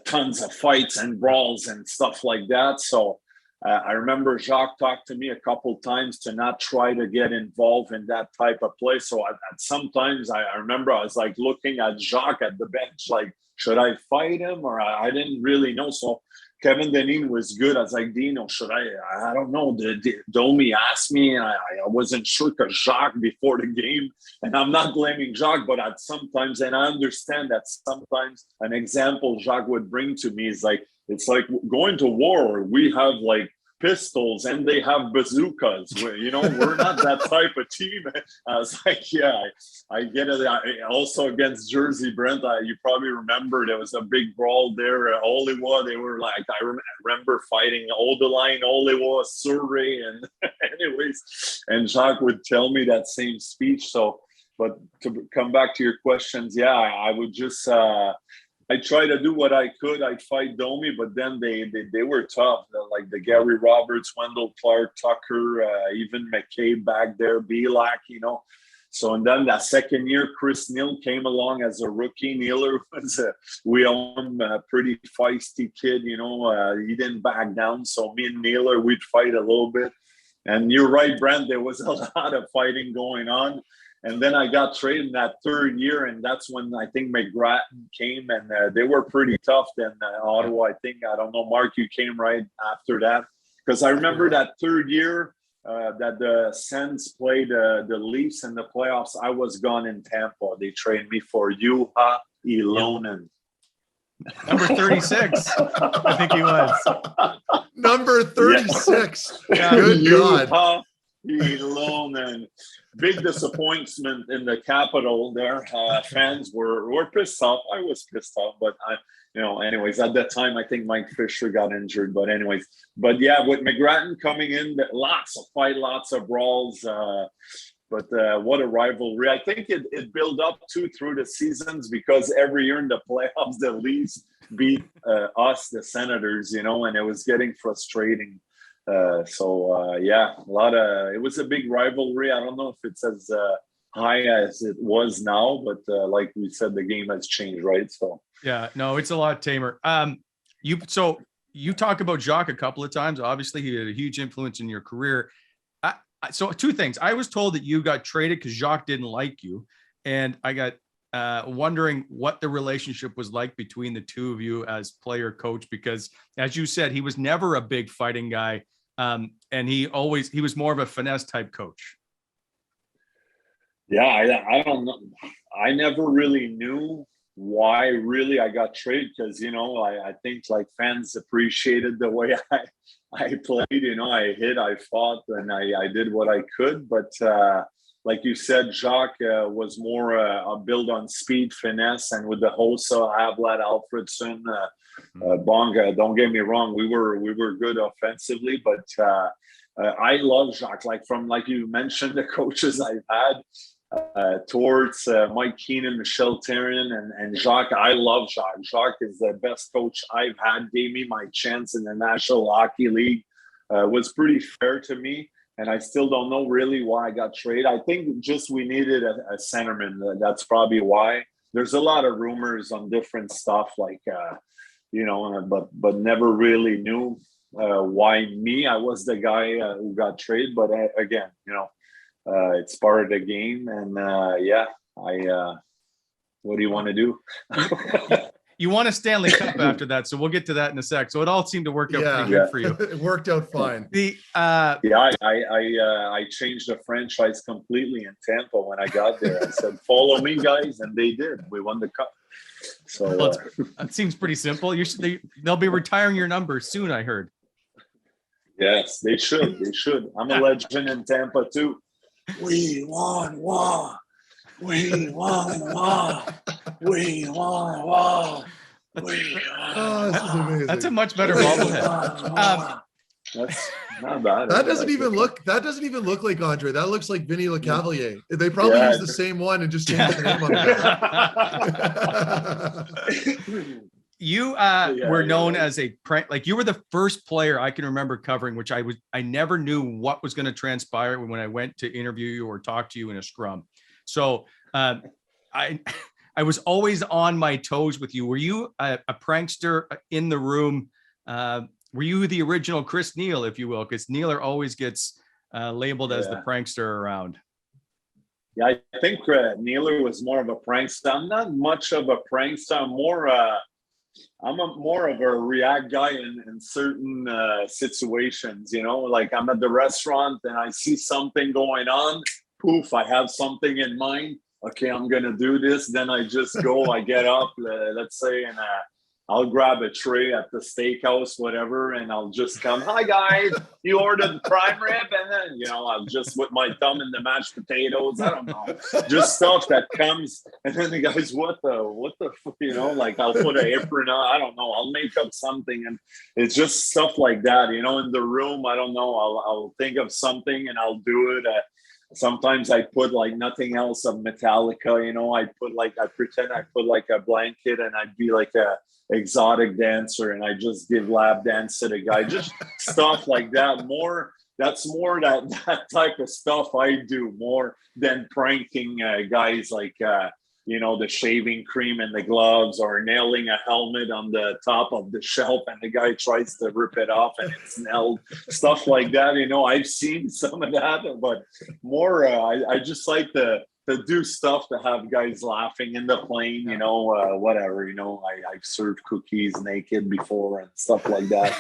tons of fights and brawls and stuff like that. So I remember Jacques talked to me a couple times to not try to get involved in that type of play. So sometimes I remember I was like looking at Jacques at the bench, like, should I fight him? Or I didn't really know. So Kevin Deneen was good. I was like, Dino, should I don't know. Domi asked me, and I wasn't sure, because Jacques before the game, and I'm not blaming Jacques, but sometimes, and I understand that sometimes an example Jacques would bring to me is like, it's like going to war. We have like pistols and they have bazookas. We're not that type of team. I was like, yeah, I get it. Also against Jersey, Brent, you probably remember there was a big brawl there at Ottawa. They were like, I remember fighting Odeline, Ottawa, Surrey, and anyways, and Jacques would tell me that same speech. So, but to come back to your questions, yeah, I would just I try to do what I could. I'd fight Domi, but then they were tough. Like the Gary Roberts, Wendell Clark, Tucker, even McCabe back there, Belak, So, and then that second year, Chris Neal came along as a rookie. Nealer was a pretty feisty kid, he didn't back down. So me and Nealer, we'd fight a little bit. And you're right, Brent, there was a lot of fighting going on. And then I got traded in that third year, and that's when I think McGrattan came, and they were pretty tough. Then Ottawa, I think, I don't know, Mark, you came right after that. Because I remember that third year that the Sens played the Leafs in the playoffs, I was gone in Tampa. They traded me for Juha Ilonen. Number 36, I think he was. Number 36. Yeah. Good God. Juha Ilonen. Big disappointment in the capital there. Fans were pissed off. I was pissed off, but anyways, at that time, I think Mike Fisher got injured. But anyways, with McGrattan coming in, lots of fight, lots of brawls. But what a rivalry. I think it built up through the seasons, because every year in the playoffs, the Leafs beat us, the Senators, and it was getting frustrating. It was a big rivalry. I don't know if it's as high as it was now, but like we said, the game has changed, right? So yeah, no, it's a lot tamer. You talk about Jacques a couple of times. Obviously, he had a huge influence in your career. So two things. I was told that you got traded because Jacques didn't like you, and I got wondering what the relationship was like between the two of you as player coach, because as you said, he was never a big fighting guy. And he was more of a finesse type coach. Yeah, I don't know. I never really knew why really I got traded, because I think like fans appreciated the way I played. I hit, I fought, and I did what I could. But like you said, Jacques was more a build on speed, finesse, and with the Hossa, Havlat, Alfredson, Bonga, don't get me wrong, we were good offensively, but I love Jacques. Like you mentioned, the coaches I've had, Torts, Mike Keenan, Michel Therrien, and Jacques. I love Jacques. Jacques is the best coach I've had. Gave me my chance in the National Hockey League. Was pretty fair to me, and I still don't know really why I got traded. I think just we needed a centerman. That's probably why. There's a lot of rumors on different stuff, but never really knew why me. I was the guy who got traded, but again, it's part of the game, and what do you want to do? You won a Stanley Cup after that, so we'll get to that in a sec. So it all seemed to work out pretty good for you. It worked out fine. I changed the franchise completely in Tampa when I got there. I said, "Follow me, guys," and they did. We won the cup. So that seems pretty simple. They'll be retiring your number soon, I heard. Yes, they should. They should. I'm a legend in Tampa too. We won. We won. We won. This is amazing. That's a much better bobblehead. That's not bad. That doesn't even look like Andre. That looks like Vinny LeCavalier. They probably used the same one and just changed the name on it. You were known as a prank. Like, you were the first player I can remember covering, which I never knew what was going to transpire when I went to interview you or talk to you in a scrum. So I was always on my toes with you. Were you a prankster in the room? Were you the original Chris Neal, if you will? Because Nealer always gets labeled as the prankster around. Yeah, I think Nealer was more of a prankster. I'm not much of a prankster. I'm more of a react guy in certain situations. Like I'm at the restaurant and I see something going on. Poof, I have something in mind. Okay, I'm going to do this. Then I just go, I get up, let's say, and I'll grab a tray at the steakhouse, whatever, and I'll just come, "Hi, guys, you ordered prime rib?" And then, I'll just with my thumb in the mashed potatoes. I don't know. Just stuff that comes. And then the guys, what the, I'll put an apron on. I don't know. I'll make up something. And it's just stuff like that, in the room. I don't know. I'll think of something and I'll do it. Sometimes I put nothing else of Metallica, I pretend I put a blanket and I'd be like a exotic dancer and I just give lap dance to the guy, just stuff like that. That's more that type of stuff I do more than pranking guys the shaving cream and the gloves or nailing a helmet on the top of the shelf and the guy tries to rip it off and it's nailed, stuff like that. I've seen some of that, but more, I just like to do stuff to have guys laughing in the plane, whatever, I've served cookies naked before and stuff like that,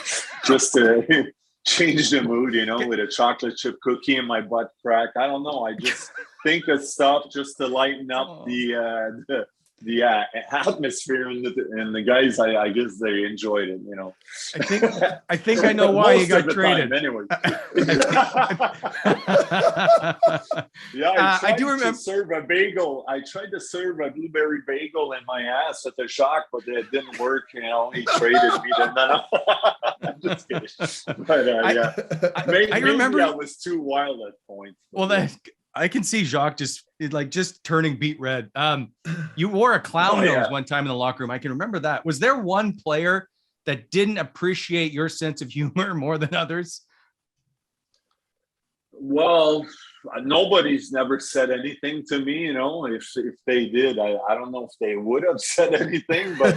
just to change the mood, with a chocolate chip cookie in my butt crack. I don't know. I just think of stuff just to lighten up the atmosphere, and the guys, I guess they enjoyed it, I think I know why you got traded. Anyway. I do remember to serve a bagel. I tried to serve a blueberry bagel in my ass at the Shock, but it didn't work. He traded me. I'm just kidding. But I remember I was too wild at points. Well, I can see Jacques just turning beet red. You wore a clown nose one time in the locker room. I can remember that. Was there one player that didn't appreciate your sense of humor more than others? Well, nobody's never said anything to me, if they did, I don't know if they would have said anything, but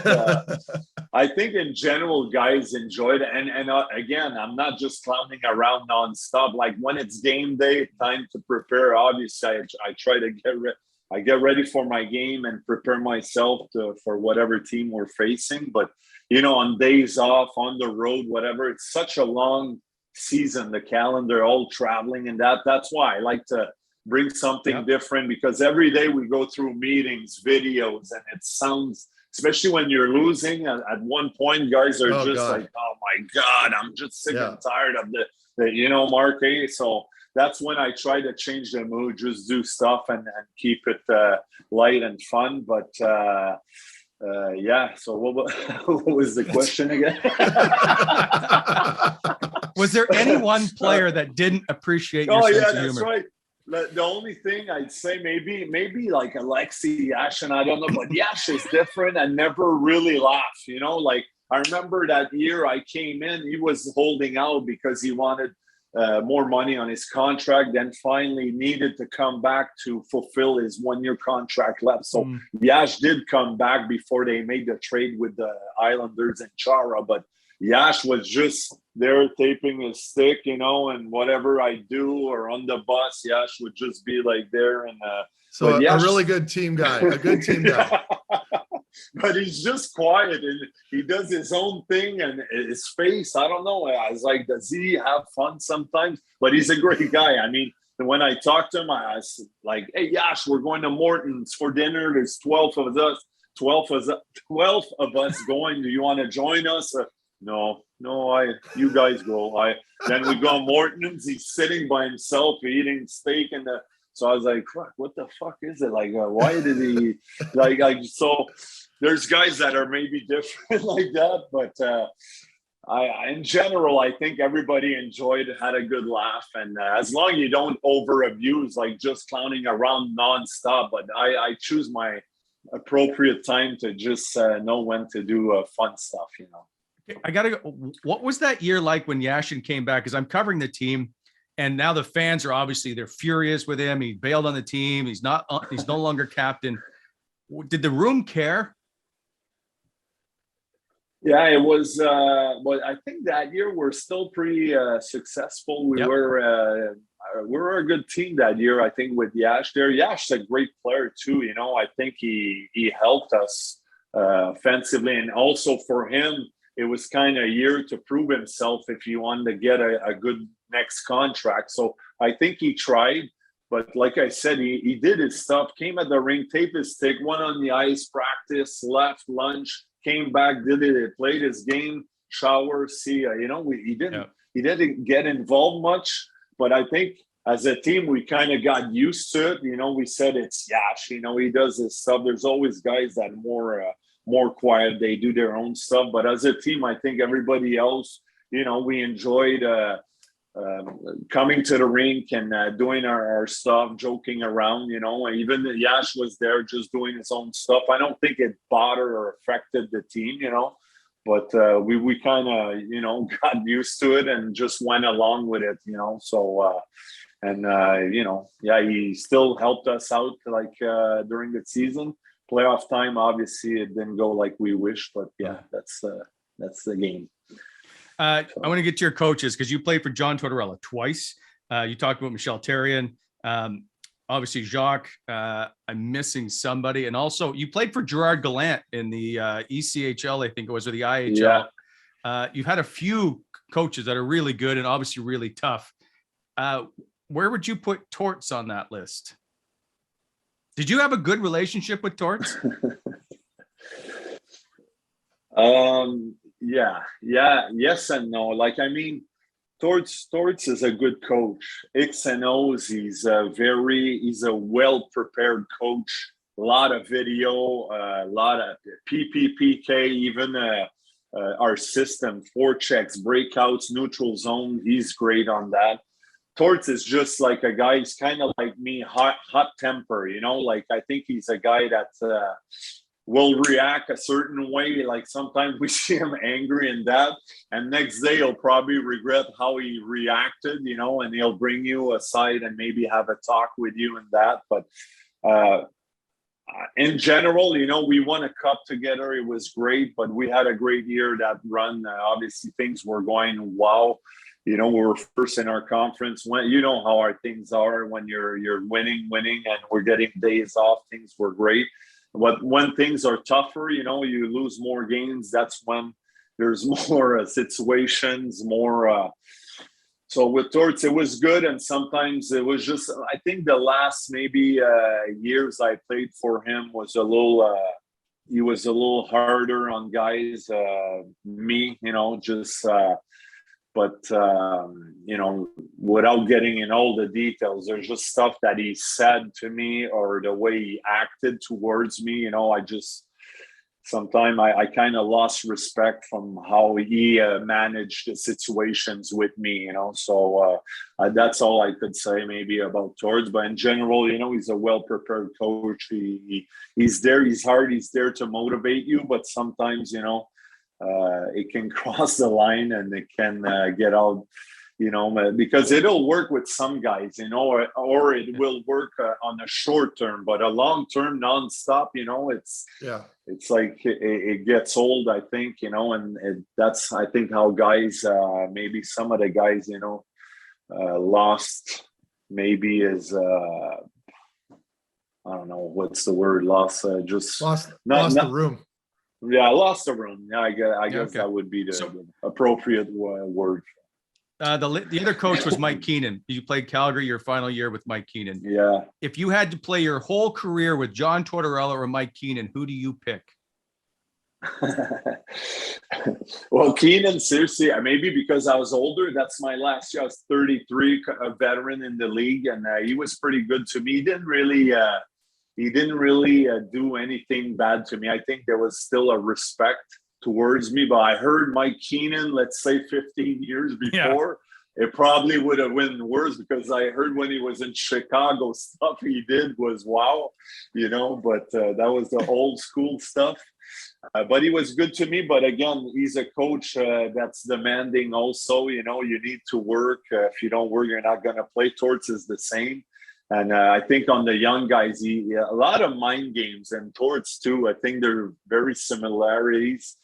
I think in general, guys enjoyed it. And again, I'm not just clowning around nonstop. Like when it's game day, time to prepare. Obviously, I try to get ready for my game and prepare myself for whatever team we're facing. But, on days off, on the road, whatever, it's such a long season, the calendar, all traveling, and that's why I like to bring something different, because every day we go through meetings, videos, and it sounds, especially when you're losing at one point, guys are like, "Oh my God, I'm just sick and tired of the Mark A." So that's when I try to change the mood, just do stuff and keep it light and fun. But Yeah. So what was the question again? Was there any one player that didn't appreciate your sense of humor? That's right. The only thing I'd say maybe like Alexei Yashin, I don't know, but Yash is different and never really laugh. Like I remember that year I came in, he was holding out because he wanted more money on his contract, then finally needed to come back to fulfill his 1-year contract left. So Yash did come back before they made the trade with the Islanders and Chara, but Yash was just there taping his stick, and whatever I do or on the bus, Yash would just be like there. And so Yash, a really good team guy, a good team guy. But he's just quiet and he does his own thing, and his face, I don't know. I was like, does he have fun sometimes? But he's a great guy. I mean, when I talked to him, I was like, hey, Yash, we're going to Morton's for dinner. There's 12 of us. 12 of us going. Do you want to join us? No, you guys go. Then we go to Morton's. He's sitting by himself eating steak, so I was like, fuck, what the fuck is it? Like, why did he like so there's guys that are maybe different like that, but I in general, I think everybody had a good laugh, and as long as you don't over abuse, like just clowning around nonstop, but I choose my appropriate time to just know when to do fun stuff, I gotta go. What was that year like when Yashin came back? Because I'm covering the team, and now the fans are they're furious with him. He bailed on the team. He's no longer captain. Did the room care? Yeah, it was. But I think that year we're still pretty successful. We were a good team that year. I think with Yash there. Yash's a great player too. I think he helped us offensively, and also for him, it was kind of a year to prove himself if he wanted to get a good next contract. So I think he tried, but like I said, he did his stuff, came at the ring, taped his stick, went on the ice, practice, left, lunch, came back, did it, played his game, shower, see, he didn't get involved much, but I think as a team, we kind of got used to it. We said it's Yash, he does his stuff. There's always guys that are more quiet. They do their own stuff. But as a team, I think everybody else, we enjoyed coming to the rink and doing our stuff, joking around, even Yash was there just doing his own stuff. I don't think it bothered or affected the team, but we kind of, got used to it and just went along with it, so, he still helped us out during the season. Playoff time, obviously, it didn't go like we wish, but yeah, that's the game. I want to get to your coaches because you played for John Tortorella twice. You talked about Michel Therrien, obviously Jacques. I'm missing somebody, and also you played for Gerard Gallant in the ECHL, I think it was, or the IHL. Yeah. You've had a few coaches that are really good and obviously really tough. Where would you put Torts on that list? Did you have a good relationship with Torts? Yes and no. Torts is a good coach. X and O's, he's a well-prepared coach. A lot of video, a lot of PPPK, even our system, forechecks, breakouts, neutral zone. He's great on that. Torts is just like a guy, he's kind of like me, hot temper, I think he's a guy that will react a certain way. Like sometimes we see him angry and that, and next day he'll probably regret how he reacted, and he'll bring you aside and maybe have a talk with you and that. But in general, we won a cup together. It was great, but we had a great year, that run. Obviously things were going wow. We were first in our conference. When how our things are when you're winning, and we're getting days off. Things were great, but when things are tougher, you lose more games. That's when there's more situations, more. So with Torts, it was good, and sometimes it was just. I think the last maybe years I played for him was a little. He was a little harder on guys. Me, just. But, without getting in all the details, there's just stuff that he said to me or the way he acted towards me. I just sometimes I kind of lost respect from how he managed the situations with me, So that's all I could say maybe about Torts. But in general, he's a well-prepared coach. He's there. He's hard. He's there to motivate you. But sometimes, it can cross the line and it can get out. Because it'll work with some guys, or it will work on a short term, but a long term, nonstop, it's like it gets old, I think, and that's, I think, how guys, maybe some of the guys, lost, maybe is, I don't know, what's the word, lost the room. Yeah, lost the room. Yeah, I guess that would be the appropriate word. The other coach was Mike Keenan. You played Calgary your final year with Mike Keenan. Yeah. If you had to play your whole career with John Tortorella or Mike Keenan, who do you pick? Well, Keenan, seriously, maybe because I was older. That's my last year. I was 33, a veteran in the league, and he was pretty good to me. He didn't really do anything bad to me. I think there was still a respect towards me, but I heard Mike Keenan, let's say 15 years before, it probably would have been worse, because I heard when he was in Chicago, stuff he did was wow, but that was the old school stuff. But he was good to me. But again, he's a coach that's demanding also, you need to work. If you don't work, you're not going to play. Torts is the same. And I think on the young guys, a lot of mind games, and Torts too. I think there are very similarities.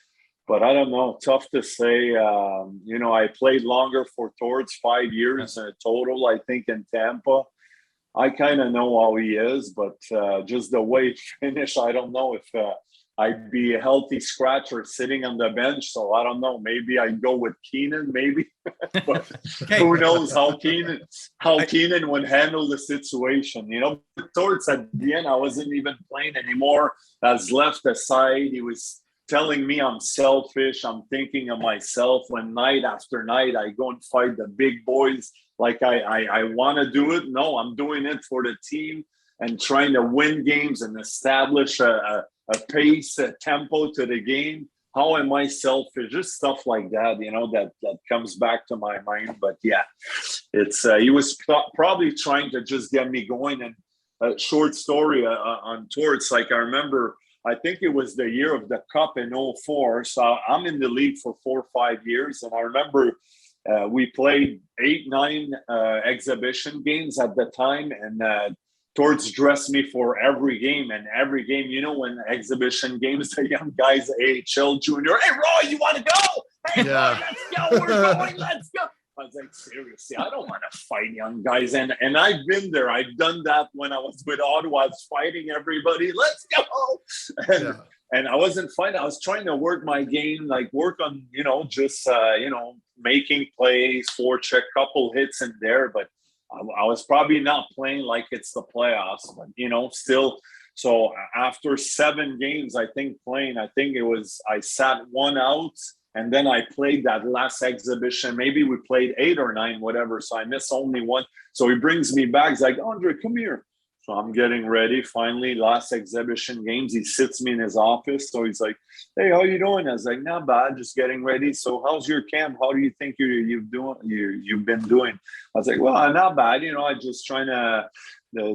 But I don't know, tough to say. I played longer for Torts, 5 years total, I think, in Tampa. I kind of know how he is, but just the way he finished, I don't know if I'd be a healthy scratcher sitting on the bench. So I don't know. Maybe I'd go with Keenan, maybe. But who knows how Keenan would handle the situation. Torts at the end, I wasn't even playing anymore. I was left aside. He was telling me I'm selfish. I'm thinking of myself when night after night I go and fight the big boys like I want to do it. No, I'm doing it for the team and trying to win games and establish a pace, a tempo to the game. How am I selfish? Just stuff like that, that comes back to my mind. But yeah, it's he was probably trying to just get me going. And a short story on Torts, like I remember, I think it was the year of the Cup in 2004. So I'm in the league for 4 or 5 years. And I remember we played 8-9 exhibition games at the time. And Torts dressed me for every game. And every game, when exhibition games, the young guys, AHL junior, hey, Roy, you want to go? Hey, Roy, let's go. We're going. Let's go. I was like, seriously, I don't want to fight young guys. And I've been there. I've done that when I was with Ottawa. I was fighting everybody. Let's go. And I wasn't fighting. I was trying to work my game, like work on, just, making plays, forecheck, couple hits in there. But I was probably not playing like it's the playoffs, but, still. So after 7 games, I think I sat 1 out. And then I played that last exhibition. Maybe we played 8 or 9, whatever. So I missed only 1. So he brings me back. He's like, Andre, come here. So I'm getting ready. Finally, last exhibition games. He sits me in his office. So he's like, hey, how you doing? I was like, not bad, just getting ready. So how's your camp? How do you think you've been doing? I was like, well, not bad. I just trying to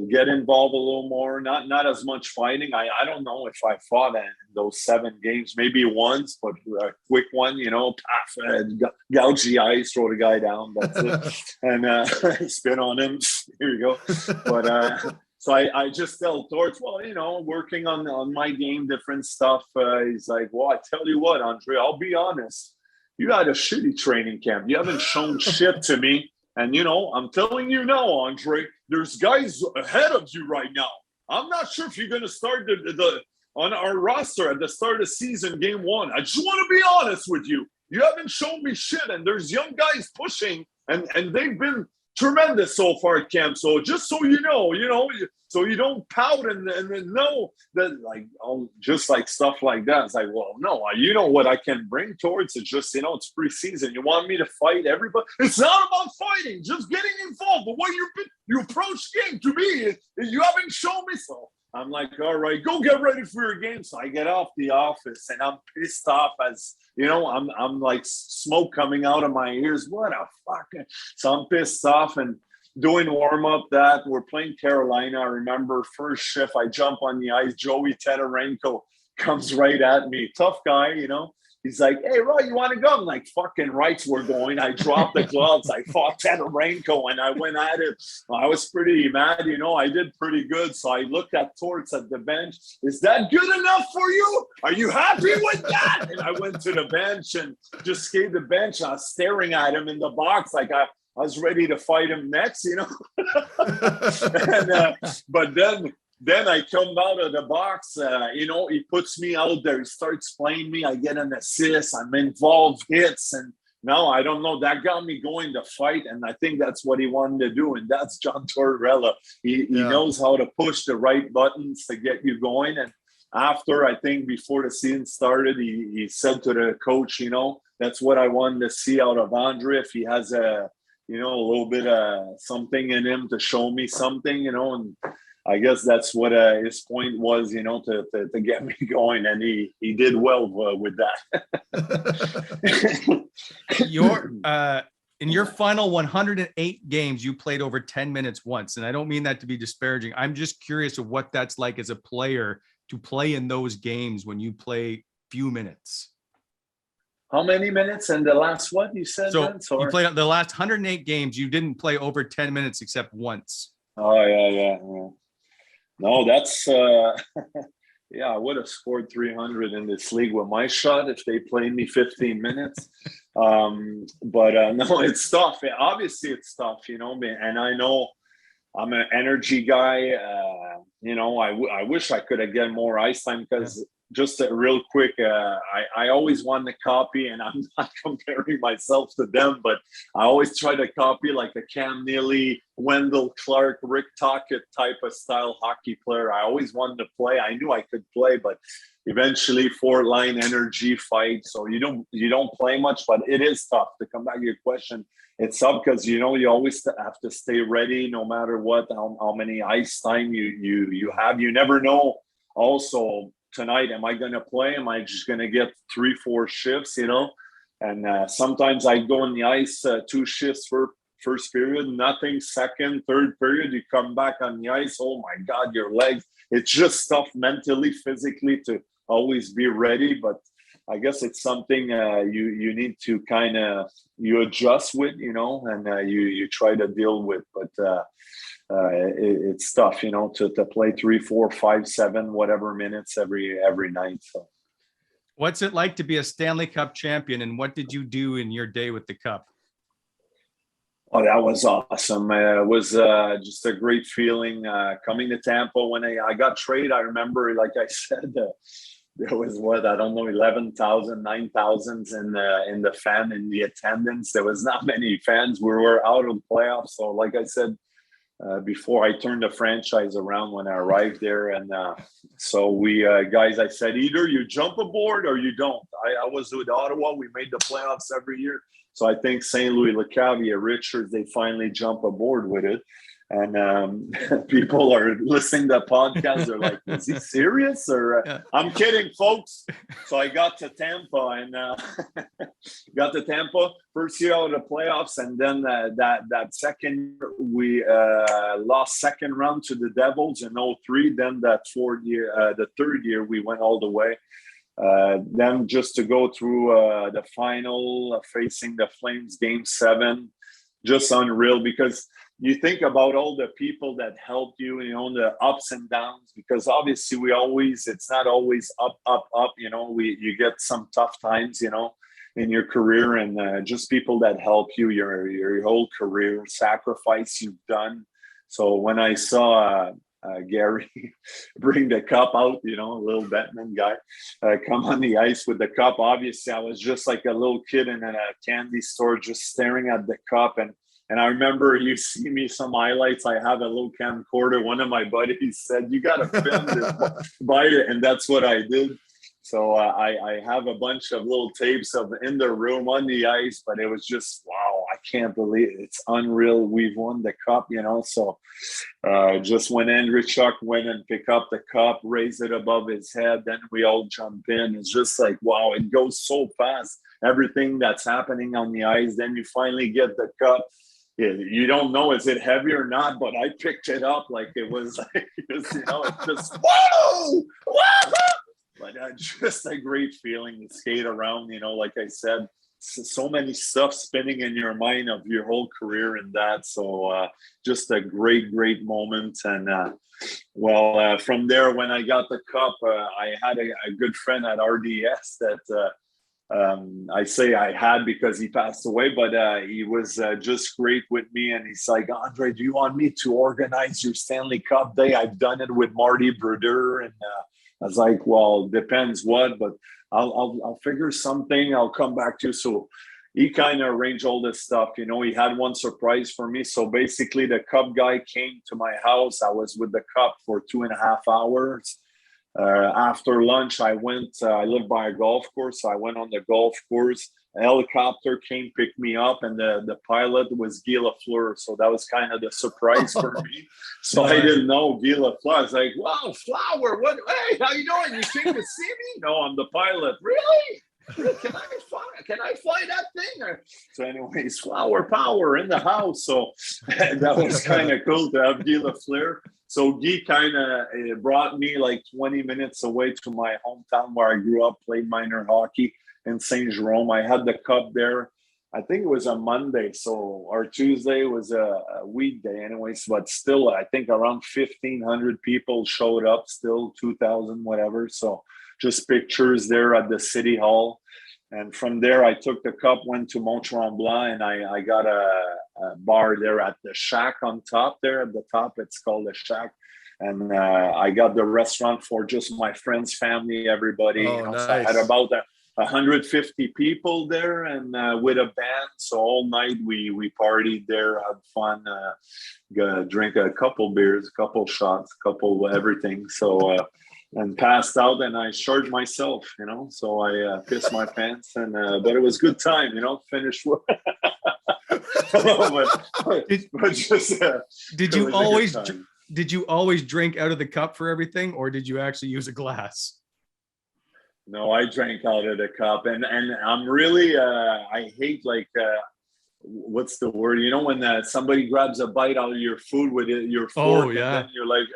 get involved a little more, not as much fighting. I don't know if I fought in those 7 games, maybe once, but a quick one, gouge the eyes, throw the guy down, that's it. And spit on him, here you go. But so I just tell Torts, well, working on my game, different stuff. He's like, well, I tell you what, Andre, I'll be honest. You had a shitty training camp. You haven't shown shit to me. And, I'm telling you now, Andre, there's guys ahead of you right now. I'm not sure if you're going to start on our roster at the start of the season, game 1. I just want to be honest with you. You haven't shown me shit, and there's young guys pushing, and they've been tremendous so far at camp. So just so you know, so you don't pout and know that, like, just like stuff like that. It's like, well, no, you know what I can bring towards it. Just, it's preseason. You want me to fight everybody? It's not about fighting, just getting involved. The way you approach game to me, you haven't shown me so. I'm like, all right, go get ready for your game. So I get off the office and I'm pissed off as, I'm like smoke coming out of my ears. What a fucking, so I'm pissed off and doing warm up that we're playing Carolina. I remember first shift, I jump on the ice. Joey Tetarenko comes right at me. Tough guy, He's like, hey, Roy, you want to go? I'm like, fucking rights, we're going. I dropped the gloves. I fought Tetarenko, and I went at it. I was pretty mad, I did pretty good. So I looked at Torts at the bench. Is that good enough for you? Are you happy with that? And I went to the bench and just skated the bench. I was staring at him in the box like I was ready to fight him next, But then I come out of the box, he puts me out there. He starts playing me. I get an assist. I'm involved, hits. And now, I don't know, that got me going to fight. And I think that's what he wanted to do. And that's John Tortorella. He knows how to push the right buttons to get you going. And after, I think before the season started, he said to the coach, that's what I wanted to see out of Andre. If he has a little bit of something in him to show me something, and I guess that's what his point was, to get me going, and he did well with that. In your final 108 games, you played over 10 minutes once, and I don't mean that to be disparaging. I'm just curious of what that's like as a player to play in those games when you play few minutes. How many minutes in the last what you said? So you played the last 108 games. You didn't play over 10 minutes except once. Oh yeah. No, that's I would have scored 300 in this league with my shot if they played me 15 minutes. But no, it's tough. Obviously, it's tough, and I know I'm an energy guy. I wish I could have get more ice time because just real quick, I always want to copy, and I'm not comparing myself to them, but I always try to copy like a Cam Neely, Wendell Clark, Rick Tocchet type of style hockey player. I always wanted to play. I knew I could play, but eventually fourth line energy fight. So you don't play much, but it is tough. To come back to your question, it's tough because you always have to stay ready no matter what, how many ice time you have. You never know. Also, tonight, am I going to play? Am I just going to get 3-4 shifts, And sometimes I go on the ice 2 shifts for first period, nothing, second, third period, you come back on the ice. Oh my God, your legs. It's just tough mentally, physically to always be ready. But I guess it's something you need to kind of, you adjust with, and you try to deal with. But it's tough, to play 3, 4, 5, 7, whatever minutes every night. So, what's it like to be a Stanley Cup champion, and what did you do in your day with the cup? Oh, that was awesome. It was just a great feeling coming to Tampa. When I got traded, I remember, like I said, there was 11,000, 9,000 in the attendance. There was not many fans. We were out of the playoffs. So like I said, before I turned the franchise around when I arrived there. And so we guys, I said, either you jump aboard or you don't. I was with Ottawa. We made the playoffs every year. So I think St. Louis, LeCavalier, Richards, they finally jump aboard with it. And people are listening to the podcast. They're like, is he serious? Or I'm kidding, folks. So I got to Tampa and first year out of the playoffs. And then that second year, we lost second round to the Devils in 2003. Then that the third year, we went all the way. Then just to go through the final, facing the Flames game 7, just unreal, because you think about all the people that helped you, the ups and downs, because obviously it's not always up, you get some tough times, in your career, and just people that help you your whole career, sacrifice you've done. So when I saw Gary bring the cup out, a little Bettman guy, come on the ice with the cup. Obviously, I was just like a little kid in a candy store, just staring at the cup. And I remember you see me some highlights. I have a little camcorder. One of my buddies said, "You got to film this, buy it," and that's what I did. So I have a bunch of little tapes of in the room on the ice, but it was just, wow, I can't believe it. It's unreal. We've won the cup, So just when Andrew Chuck went and pick up the cup, raise it above his head, then we all jump in. It's just like, wow, it goes so fast. Everything that's happening on the ice. Then you finally get the cup. You don't know, is it heavy or not, but I picked it up like it was like, it's just, whoa, whoa! But just a great feeling to skate around, like I said, so many stuff spinning in your mind of your whole career in that. So just a great, great moment. And from there, when I got the cup, I had a good friend at RDS that I say I had because he passed away, but he was just great with me. And he's like, Andre, do you want me to organize your Stanley Cup Day? I've done it with Marty Brodeur. And I was like, well, depends what, but I'll figure something. I'll come back to you. So he kind of arranged all this stuff. He had one surprise for me. So basically the cup guy came to my house. I was with the cup for 2.5 hours. After lunch, I live by a golf course. So I went on the golf course. A helicopter came, picked me up, and the pilot was Guy Lafleur. So that was kind of the surprise for me. So I didn't know Guy Lafleur. I was like, wow, Flower, what? Hey, how you doing? You came to see me? No, I'm the pilot. Really? Can I fly that thing? So anyways, Flower Power in the house. So that was kind of cool to have Guy Lafleur. So Guy kind of brought me like 20 minutes away to my hometown where I grew up, played minor hockey in St. Jerome. I had the cup there. I think it was a Monday, or Tuesday was a weekday anyways, but still, I think around 1,500 people showed up, still 2,000, whatever. So just pictures there at the City Hall. And from there, I took the cup, went to Mont Tremblant, and I got a bar there at the Shack on top there. At the top, it's called the Shack. And I got the restaurant for just my friends, family, everybody. Oh, nice. So I had about 150 people there and with a band. So all night we partied there, had fun, drink a couple beers, a couple shots, a couple everything. So and passed out, and I shirred myself, So I pissed my pants, and but it was good time, Finished with. Did you always drink out of the cup for everything, or did you actually use a glass? No, I drank out of the cup, and I'm really I hate what's the word? When somebody grabs a bite out of your food with your fork, and then you're like,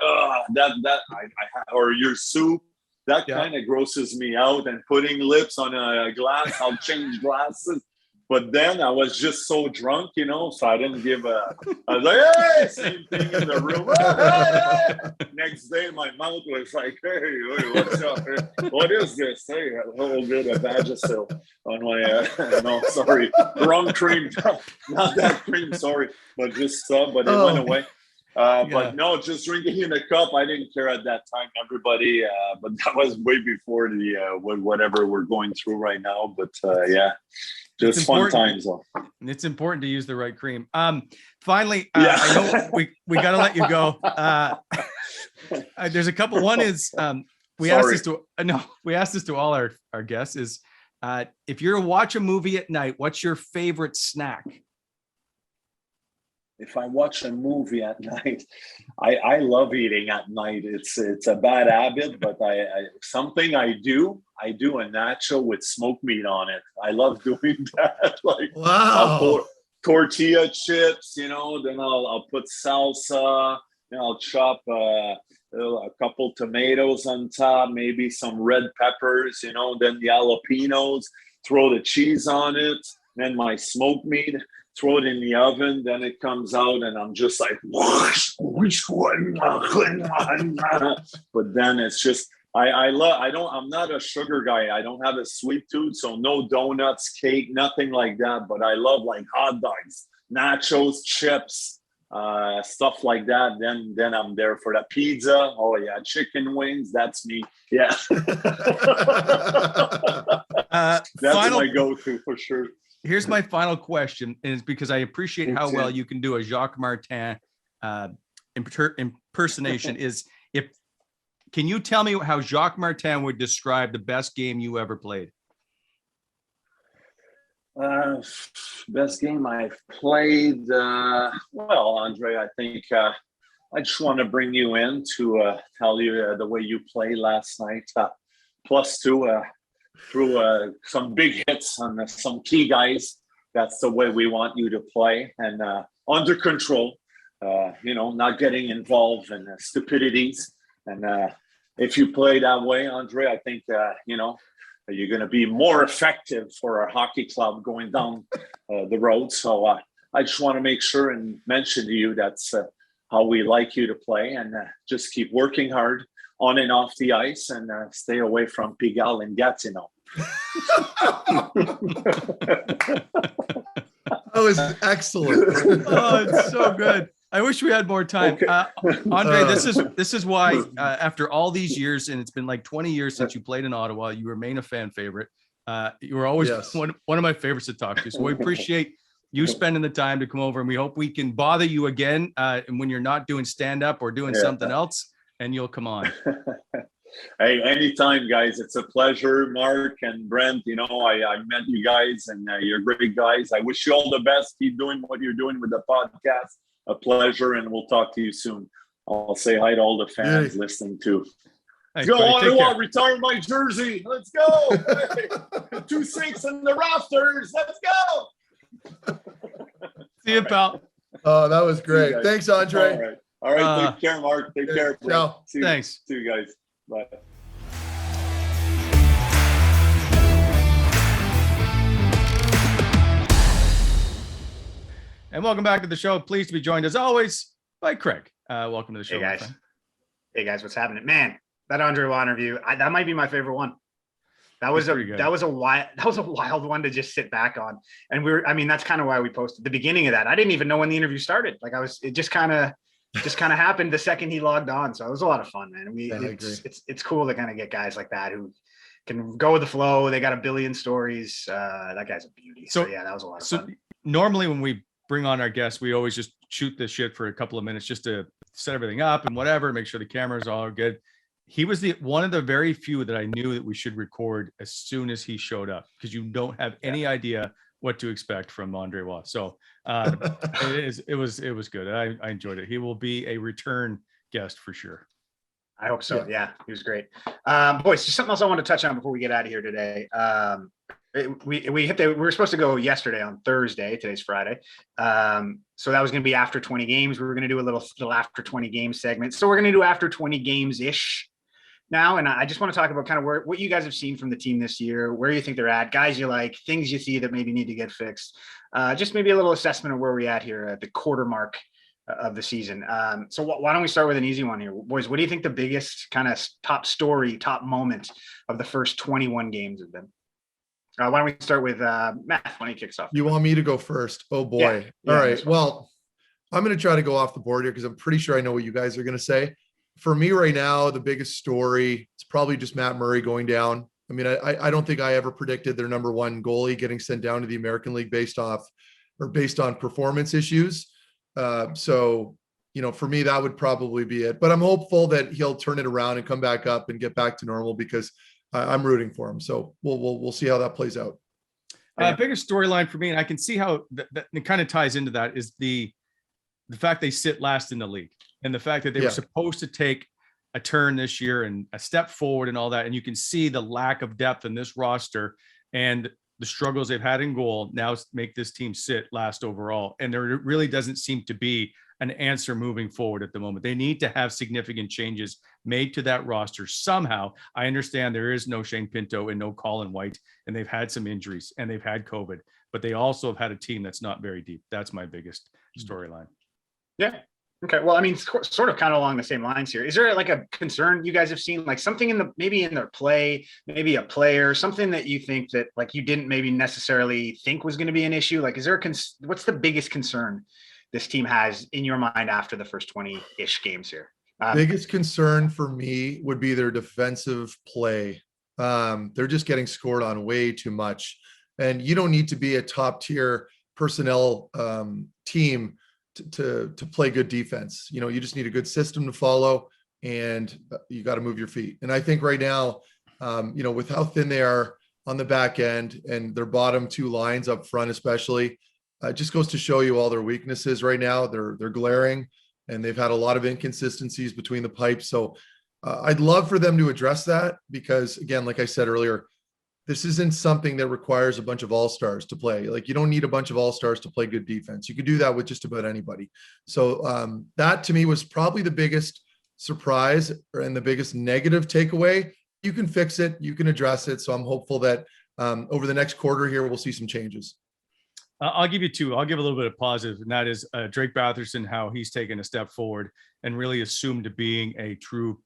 or your soup. That kind of grosses me out. And putting lips on a glass, I'll change glasses. But then I was just so drunk, so I didn't give I was like, hey, same thing in the room. Next day, my mouth was like, hey, what's up? What is this? Hey, a little bit of Vagisil on my, no, sorry, wrong cream. Not that cream, sorry, but just some, but it went away. But no, just drinking in a cup, I didn't care at that time, everybody. But that was way before the whatever we're going through right now. But just fun times. It's important to use the right cream. Finally, I know we got to let you go. There's a couple. One is we asked this to all our guests is if you're to watch a movie at night, what's your favorite snack? If I watch a movie at night, I love eating at night. It's a bad habit, but something I do a nacho with smoked meat on it. I love doing that. Wow. I'll pour tortilla chips, then I'll put salsa, I'll chop a couple tomatoes on top, maybe some red peppers, then the jalapenos, throw the cheese on it, then my smoked meat. Throw it in the oven, then it comes out, and I'm just like, but then it's just, I'm not a sugar guy. I don't have a sweet tooth, so no donuts, cake, nothing like that. But I love like hot dogs, nachos, chips, stuff like that. Then I'm there for the pizza. Oh yeah, chicken wings. That's me. Yeah, that's my go-to for sure. Here's my final question, and it's because I appreciate how well you can do a Jacques Martin impersonation. Is if Can you tell me how Jacques Martin would describe the best game you ever played? Best game I've played. Well, Andre, I think I just want to bring you in to tell you the way you played last night. +2 through some big hits on some key guys. That's the way we want you to play, and under control. Not getting involved in stupidities. And if you play that way, Andre, I think you're going to be more effective for our hockey club going down the road. So I just want to make sure and mention to you that's how we like you to play, and just keep working hard on and off the ice, and stay away from Pigalle and Gatineau. That was excellent. Oh, it's so good. I wish we had more time. Okay. Andre, this is why after all these years, and it's been like 20 years since you played in Ottawa, you remain a fan favorite. You were always one of my favorites to talk to. So we appreciate you spending the time to come over, and we hope we can bother you again and when you're not doing stand-up or doing something else, and you'll come on. Hey, anytime, guys. It's a pleasure, Mark and Brent. I met you guys, and you're great guys. I wish you all the best. Keep doing what you're doing with the podcast. A pleasure, and we'll talk to you soon. I'll say hi to all the fans listening too. Thanks, Let's go, buddy. Ottawa, retire my jersey. Let's go. 2 sinks in the rafters. Let's go. See you, pal. Oh, that was great. Thanks, Andre. All right. Take care, Mark. Take care. Ciao. Thanks. See you guys. Bye. And welcome back to the show. Pleased to be joined as always by Craig. Welcome to the show. Hey guys. Hey guys, what's happening? Man, that Andre Watt interview, that might be my favorite one. That was a wild one to just sit back on. And that's kind of why we posted the beginning of that. I didn't even know when the interview started. It just kind of happened the second he logged on. So it was a lot of fun, man. It's cool to kind of get guys like that who can go with the flow. They got a billion stories. That guy's a beauty. So yeah, that was a lot of fun. Normally when we bring on our guests, we always just shoot this shit for a couple of minutes just to set everything up and whatever, make sure the cameras are all good. He was one of the very few that I knew that we should record as soon as he showed up, because you don't have any idea what to expect from Andre Watt. So it was good. I enjoyed it. He will be a return guest for sure. I hope so. Yeah, he was great. Boys, just something else I want to touch on before we get out of here today. We were supposed to go yesterday on Thursday. Today's Friday. So that was going to be after 20 games. We were going to do a little after 20 game segment. So we're going to do after 20 games ish now. And I just want to talk about kind of what you guys have seen from the team this year, where you think they're at, guys you like, things you see that maybe need to get fixed. Just maybe a little assessment of where we're at here at the quarter mark of the season. So why don't we start with an easy one here, boys? What do you think the biggest kind of top moment of the first 21 games have been? Why don't we start with Matt when he kicks off? You want me to go first? Oh boy. All right. Well, I'm going to try to go off the board here because I'm pretty sure I know what you guys are going to say. For me right now, the biggest story, it's probably just Matt Murray going down. I mean, I don't think I ever predicted their number one goalie getting sent down to the American League based on performance issues. So, for me, that would probably be it. But I'm hopeful that he'll turn it around and come back up and get back to normal, because I'm rooting for him. So we'll see how that plays out. Biggest storyline for me, and I can see how that kind of ties into that, is the fact they sit last in the league, and the fact that they were supposed to take a turn this year and a step forward and all that. And you can see the lack of depth in this roster and the struggles they've had in goal now make this team sit last overall. And there really doesn't seem to be an answer moving forward at the moment. They need to have significant changes made to that roster somehow. I understand there is no Shane Pinto and no Colin White, and they've had some injuries and they've had COVID, but they also have had a team that's not very deep. That's my biggest storyline. Yeah. Okay. Well, I mean, sort of kind of along the same lines here. Is there like a concern you guys have seen, like something maybe in their play, maybe a player, something that you think that like you didn't maybe necessarily think was going to be an issue? Like, is there what's the biggest concern this team has in your mind after the first 20-ish games here? Biggest concern for me would be their defensive play. They're just getting scored on way too much. And you don't need to be a top tier personnel team to play good defense. You just need a good system to follow. and you got to move your feet. And I think right now, with how thin they are on the back end and their bottom two lines up front, especially, it just goes to show you all their weaknesses right now. They're glaring, and they've had a lot of inconsistencies between the pipes. So I'd love for them to address that, because again, like I said earlier, this isn't something that requires a bunch of all-stars to play. Like, you don't need a bunch of all-stars to play good defense. You could do that with just about anybody. So that to me was probably the biggest surprise and the biggest negative takeaway. You can fix it, you can address it. So I'm hopeful that over the next quarter here, we'll see some changes. I'll give you two. I'll give a little bit of positive, and that is Drake Batherson, how he's taken a step forward and really assumed to being a true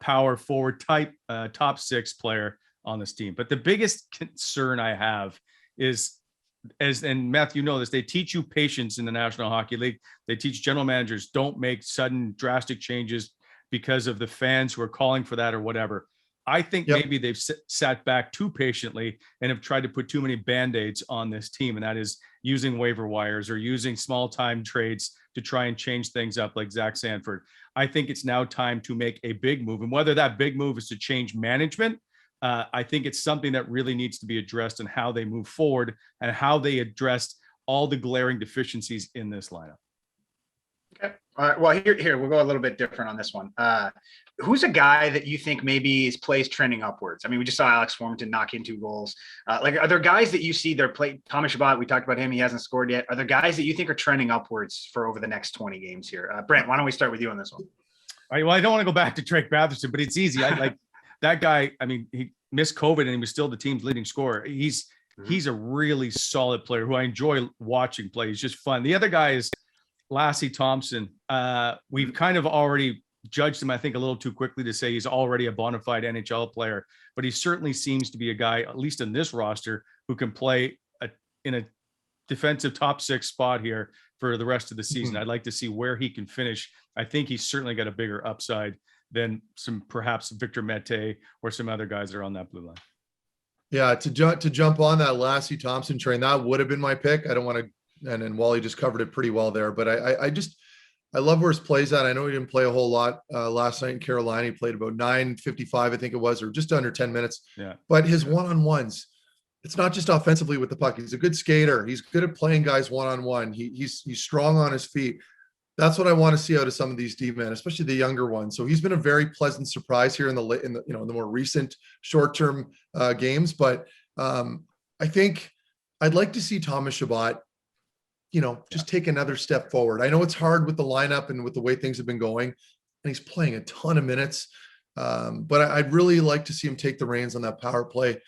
power forward type top six player on this team. But the biggest concern I have is, and Matthew, you know this, they teach you patience in the National Hockey League. They teach general managers, don't make sudden drastic changes because of the fans who are calling for that or whatever. I think maybe they've sat back too patiently and have tried to put too many band-aids on this team. And that is using waiver wires or using small time trades to try and change things up, like Zach Sanford. I think it's now time to make a big move. And whether that big move is to change management, I think it's something that really needs to be addressed in how they move forward and how they addressed all the glaring deficiencies in this lineup. Okay. All right. Well, here we'll go a little bit different on this one. Who's a guy that you think maybe his play's trending upwards? I mean, we just saw Alex Formenton knock in 2 goals. Are there guys that you see their play? Thomas Chabot, we talked about him. He hasn't scored yet. Are there guys that you think are trending upwards for over the next 20 games here? Brent, why don't we start with you on this one? All right. Well, I don't want to go back to Drake Batherson, but it's easy. I like that guy. I mean, he missed COVID and he was still the team's leading scorer. He's a really solid player who I enjoy watching play. He's just fun. The other guy is Lassie Thompson. We've kind of already judged him, I think, a little too quickly to say he's already a bona fide NHL player, but he certainly seems to be a guy, at least in this roster, who can play in a defensive top 6 spot here for the rest of the season. I'd like to see where he can finish. I think he's certainly got a bigger upside than perhaps Victor Mete or some other guys that are on that blue line. Yeah, to jump on that Lassie Thompson train, that would have been my pick. I don't want to, and Wally just covered it pretty well there, but I love where his plays at. I know he didn't play a whole lot last night in Carolina. He played about 9:55, I think it was, or just under 10 minutes. Yeah. But his one-on-ones, it's not just offensively with the puck. He's a good skater. He's good at playing guys one-on-one. He's strong on his feet. That's what I want to see out of some of these D-men, especially the younger ones. So he's been a very pleasant surprise here in the more recent short-term games. But I think I'd like to see Thomas Chabot, just take another step forward. I know it's hard with the lineup and with the way things have been going, and he's playing a ton of minutes. But I'd really like to see him take the reins on that power play,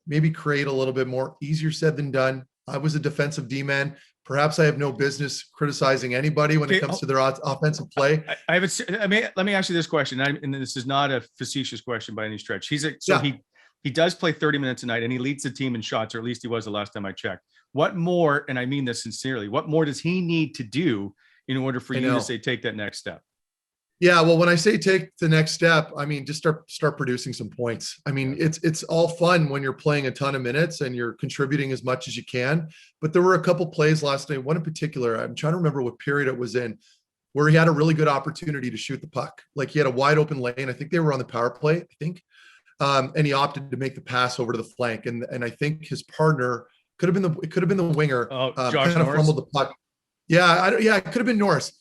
maybe create a little bit more. Easier said than done. I was a defensive D-man. Perhaps I have no business criticizing anybody when it comes to their offensive play. Let me ask you this question, and this is not a facetious question by any stretch. He does play 30 minutes a night, and he leads the team in shots, or at least he was the last time I checked. What more, and I mean this sincerely, what more does he need to do in order for you to say take that next step? Yeah, well, when I say take the next step, I mean just start producing some points. I mean, it's all fun when you're playing a ton of minutes and you're contributing as much as you can. But there were a couple plays last night, one in particular, I'm trying to remember what period it was in, where he had a really good opportunity to shoot the puck. Like, he had a wide open lane. I think they were on the power play, and he opted to make the pass over to the flank. And I think his partner could have been the winger. Josh kind of fumbled the puck. Yeah, it could have been Norris.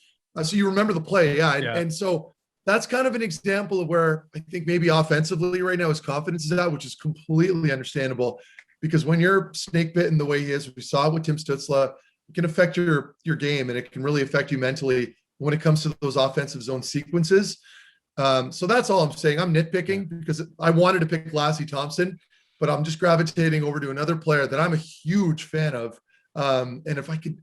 So you remember the play, and so that's kind of an example of where I think maybe offensively right now his confidence is out, which is completely understandable, because when you're snake bitten the way he is, we saw it with Tim Stützle, it can affect your game, and it can really affect you mentally when it comes to those offensive zone sequences. So that's all I'm saying. I'm nitpicking because I wanted to pick Lassie Thompson, but I'm just gravitating over to another player that I'm a huge fan of. And if I could,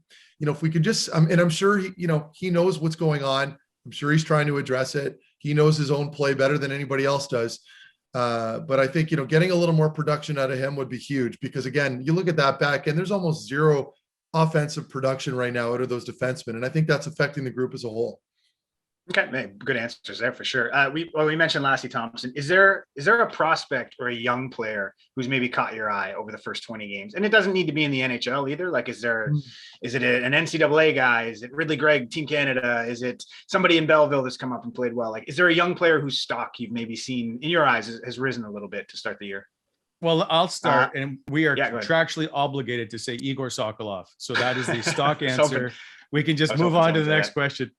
if we could just, and I'm sure he knows what's going on. I'm sure he's trying to address it. He knows his own play better than anybody else does. But I think, getting a little more production out of him would be huge, because again, you look at that back end, there's almost zero offensive production right now out of those defensemen. And I think that's affecting the group as a whole. Okay, man, good answers there for sure. We mentioned Lassie Thompson. Is there a prospect or a young player who's maybe caught your eye over the first 20 games? And it doesn't need to be in the NHL either. Like, is it an NCAA guy? Is it Ridley Gregg, Team Canada? Is it somebody in Belleville that's come up and played well? Like, is there a young player whose stock you've maybe seen in your eyes has risen a little bit to start the year? Well, I'll start, and we are contractually obligated to say Igor Sokolov. So that is the stock answer. We can just move on to the next question.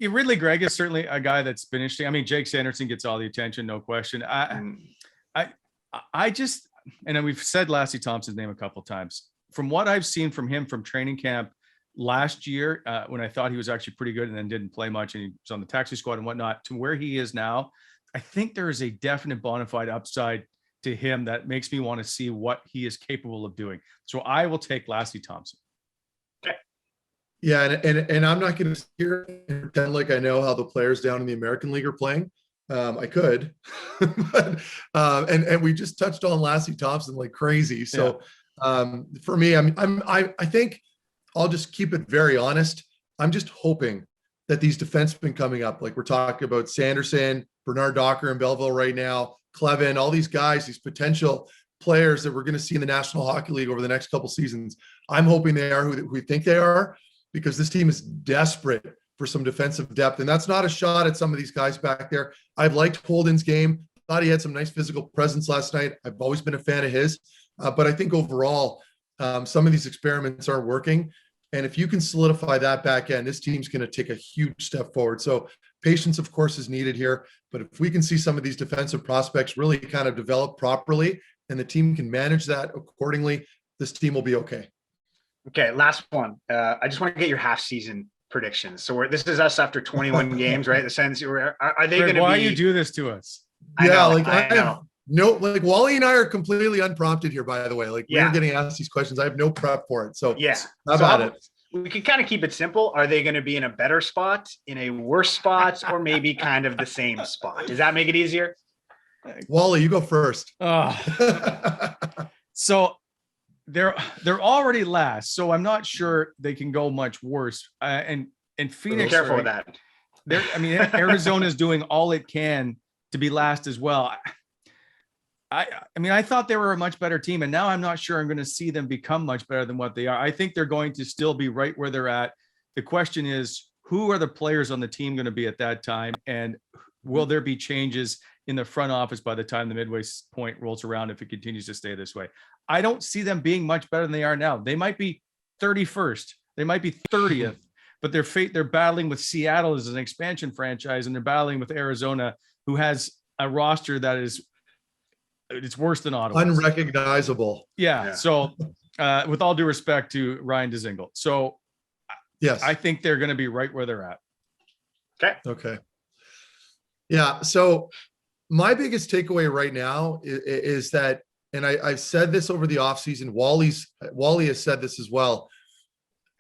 Ridley Gregg is certainly a guy that's been interesting. I mean, Jake Sanderson gets all the attention, no question. I just, and we've said Lassie Thompson's name a couple of times. From what I've seen from him from training camp last year, when I thought he was actually pretty good and then didn't play much and he was on the taxi squad and whatnot, to where he is now, I think there is a definite bona fide upside to him that makes me want to see what he is capable of doing. So I will take Lassie Thompson. Yeah, and I'm not going to sit here and pretend like I know how the players down in the American League are playing. I could, but and we just touched on Lassie Thompson like crazy. So for me, I think I'll just keep it very honest. I'm just hoping that these defensemen coming up, like we're talking about Sanderson, Bernard Docker in Belleville right now, Clevin, all these guys, these potential players that we're going to see in the National Hockey League over the next couple seasons. I'm hoping they are who we think they are, because this team is desperate for some defensive depth. And that's not a shot at some of these guys back there. I've liked Holden's game. Thought he had some nice physical presence last night. I've always been a fan of his. But I think overall, some of these experiments are working. And if you can solidify that back end, this team's going to take a huge step forward. So patience, of course, is needed here. But if we can see some of these defensive prospects really kind of develop properly and the team can manage that accordingly, this team will be okay. Okay, last one. I just want to get your half season predictions. So this is us after 21 games, right? The Sens, are they going to be? Why you do this to us? I know. No, like Wally and I are completely unprompted here, by the way. Like we're getting asked these questions. I have no prep for it. So how about it? We can kind of keep it simple. Are they going to be in a better spot, in a worse spot, or maybe kind of the same spot? Does that make it easier? Wally, you go first. So they're already last, so I'm not sure they can go much worse. And Phoenix, be careful with that. I mean, Arizona's doing all it can to be last as well. I mean, I thought they were a much better team, and now I'm not sure I'm going to see them become much better than what they are. I think they're going to still be right where they're at. The question is, who are the players on the team going to be at that time, and will there be changes in the front office by the time the midway point rolls around if it continues to stay this way? I don't see them being much better than they are now. They might be 31st. They might be 30th, but they're battling with Seattle as an expansion franchise, and they're battling with Arizona, who has a roster that it's worse than Ottawa. Unrecognizable. Yeah. So with all due respect to Ryan Dzingel. So yes, I think they're going to be right where they're at. Okay. Yeah. So my biggest takeaway right now is that, and I've said this over the offseason, Wally has said this as well.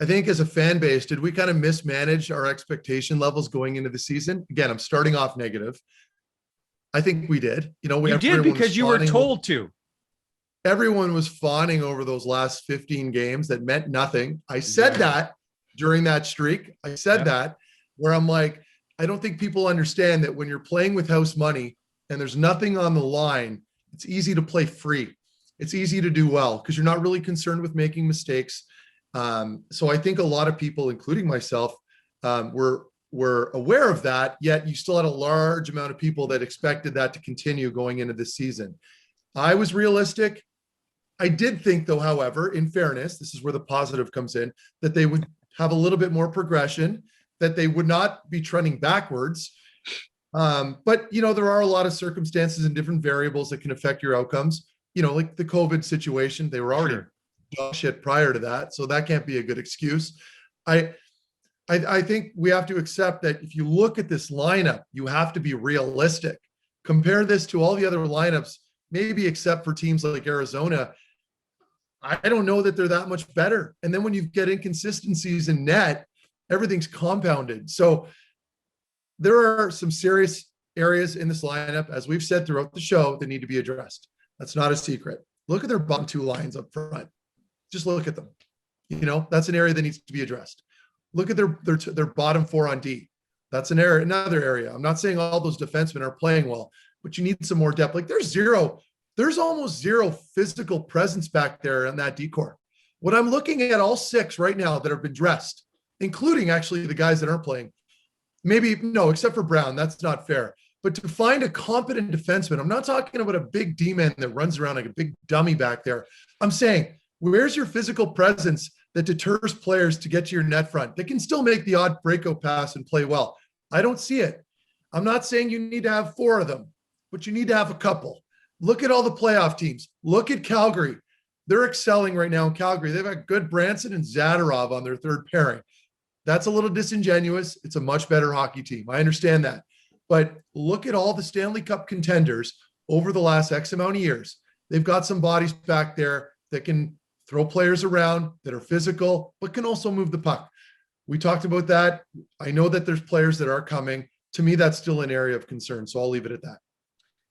I think as a fan base, did we kind of mismanage our expectation levels going into the season? Again, I'm starting off negative. I think we did. You did because you were told to. Everyone was fawning over those last 15 games that meant nothing. I said that during that streak. I said that, where I'm like, I don't think people understand that when you're playing with house money and there's nothing on the line, it's easy to play free. It's easy to do well because you're not really concerned with making mistakes. So I think a lot of people, including myself, were aware of that, yet you still had a large amount of people that expected that to continue going into this season. I was realistic. I did think, though, however, in fairness, this is where the positive comes in, that they would have a little bit more progression, that they would not be trending backwards. But, there are a lot of circumstances and different variables that can affect your outcomes. Like the COVID situation, they were already dog shit prior to that. So that can't be a good excuse. I think we have to accept that if you look at this lineup, you have to be realistic. Compare this to all the other lineups, maybe except for teams like Arizona. I don't know that they're that much better. And then when you get inconsistencies in net, everything's compounded. So there are some serious areas in this lineup, as we've said throughout the show, that need to be addressed. That's not a secret. Look at their bottom two lines up front. Just look at them. That's an area that needs to be addressed. Look at their bottom four on D. That's another area. I'm not saying all those defensemen are playing well, but you need some more depth. Like there's almost zero physical presence back there in that decor. When I'm looking at all 6 right now that have been dressed, including actually the guys that aren't playing, maybe no, except for Brown, that's not fair. But to find a competent defenseman, I'm not talking about a big D-man that runs around like a big dummy back there. I'm saying, where's your physical presence that deters players to get to your net front? They can still make the odd breakout pass and play well. I don't see it. I'm not saying you need to have 4 of them, but you need to have a couple. Look at all the playoff teams. Look at Calgary. They're excelling right now in Calgary. They've got good Branson and Zadorov on their third pairing. That's a little disingenuous. It's a much better hockey team. I understand that. But look at all the Stanley Cup contenders over the last X amount of years. They've got some bodies back there that can throw players around, that are physical, but can also move the puck. We talked about that. I know that there's players that are coming. To me, that's still an area of concern. So I'll leave it at that.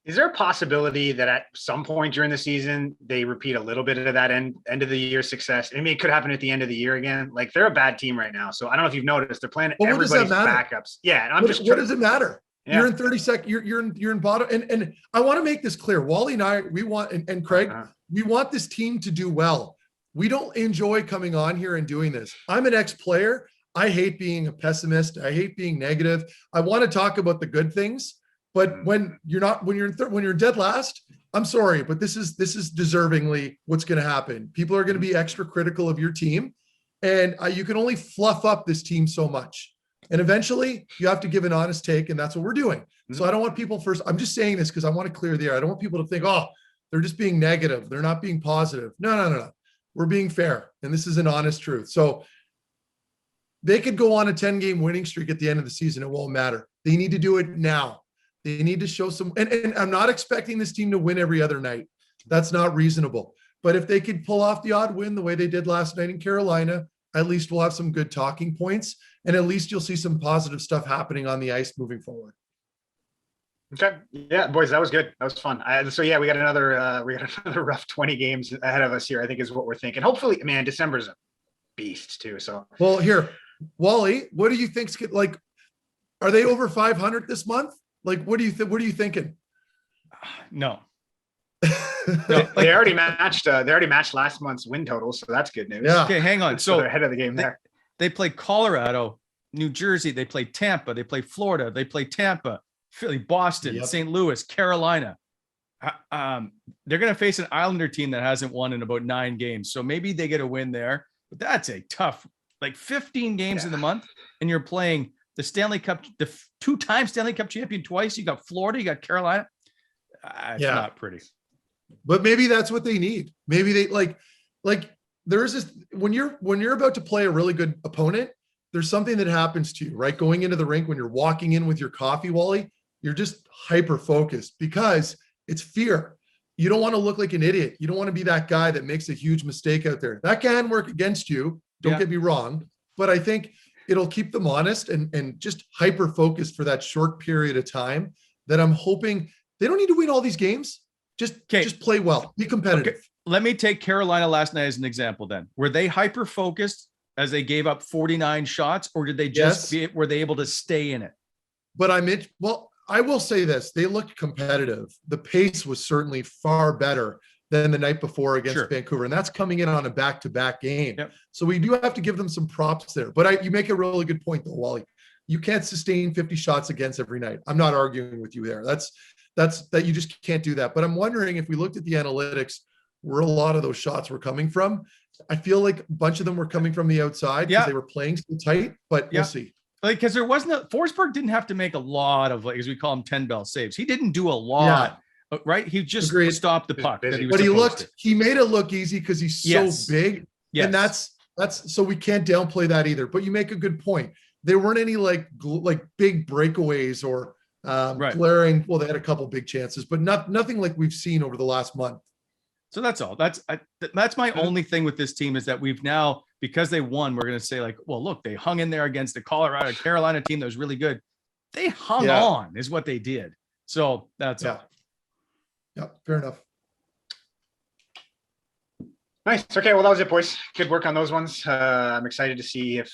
Is there a possibility that at some point during the season, they repeat a little bit of that end of the year success? I mean, it could happen at the end of the year again. Like, they're a bad team right now. So I don't know if you've noticed, they're playing everybody's backups. Yeah. And what does it matter? Yeah. You're in 32nd. You're in bottom. And I want to make this clear. Wally and I, we want, and Craig, we want this team to do well. We don't enjoy coming on here and doing this. I'm an ex-player. I hate being a pessimist. I hate being negative. I want to talk about the good things, but when you're dead last, I'm sorry, but this is deservingly what's going to happen. People are going to be extra critical of your team, and you can only fluff up this team so much. And eventually you have to give an honest take, and that's what we're doing. So I don't want people I'm just saying this because I want to clear the air. I don't want people to think, oh, they're just being negative. They're not being positive. No. We're being fair. And this is an honest truth. So they could go on a 10-game winning streak at the end of the season. It won't matter. They need to do it now. They need to show some, and I'm not expecting this team to win every other night. That's not reasonable. But if they could pull off the odd win the way they did last night in Carolina, at least we'll have some good talking points, and at least you'll see some positive stuff happening on the ice moving forward. Okay. Yeah, boys, that was good. That was fun. We got another rough 20 games ahead of us here, I think is what we're thinking. Hopefully, man, December's a beast too. So, well, here, Wally, what do you think's like? Are they over 500 this month? Like, what are you thinking? No. They already matched last month's win total, so that's good news. Yeah. Okay, hang on. So they're ahead of the game there. They played Colorado, New Jersey. They played Tampa. They played Florida. They played Tampa, Philly, Boston, St. Louis, Carolina. They're going to face an Islander team that hasn't won in about 9 games. So maybe they get a win there. But that's a tough, 15 games in the month, and you're playing the Stanley Cup, the 2-time Stanley Cup champion twice. You got Florida, you got Carolina. It's not pretty. But maybe that's what they need. Maybe they like there's this, when you're about to play a really good opponent, there's something that happens to you, right? Going into the rink, when you're walking in with your coffee, Wally, you're just hyper focused because it's fear. You don't want to look like an idiot. You don't want to be that guy that makes a huge mistake out there. That can work against you. Don't get me wrong. But I think it'll keep them honest and just hyper focused for that short period of time that I'm hoping they don't need to win all these games. Just play well, be competitive. Okay. Let me take Carolina last night as an example then. Were they hyper focused as they gave up 49 shots, or did they were they able to stay in it? But I will say this. They looked competitive. The pace was certainly far better than the night before against Vancouver. And that's coming in on a back-to-back game. Yep. So we do have to give them some props there. But you make a really good point though, Wally. You can't sustain 50 shots against every night. I'm not arguing with you there. That's you just can't do that. But I'm wondering if we looked at the analytics, where a lot of those shots were coming from. I feel like a bunch of them were coming from the outside because they were playing so tight, but we'll see. Because there wasn't Forsberg didn't have to make a lot of, as we call them, 10-bell saves. He didn't do a lot, right? He just stopped the puck. He made it look easy because he's so big. Yes. And that's so we can't downplay that either. But you make a good point. There weren't any like big breakaways or glaring. Well, they had a couple big chances, but nothing like we've seen over the last month. So that's all. That's my only thing with this team is that we've now, because they won, we're going to say well, look, they hung in there against the Carolina team that was really good. They hung on is what they did. So that's all. Yeah, fair enough. Nice. Okay. Well, that was it, boys. Good work on those ones. I'm excited to see if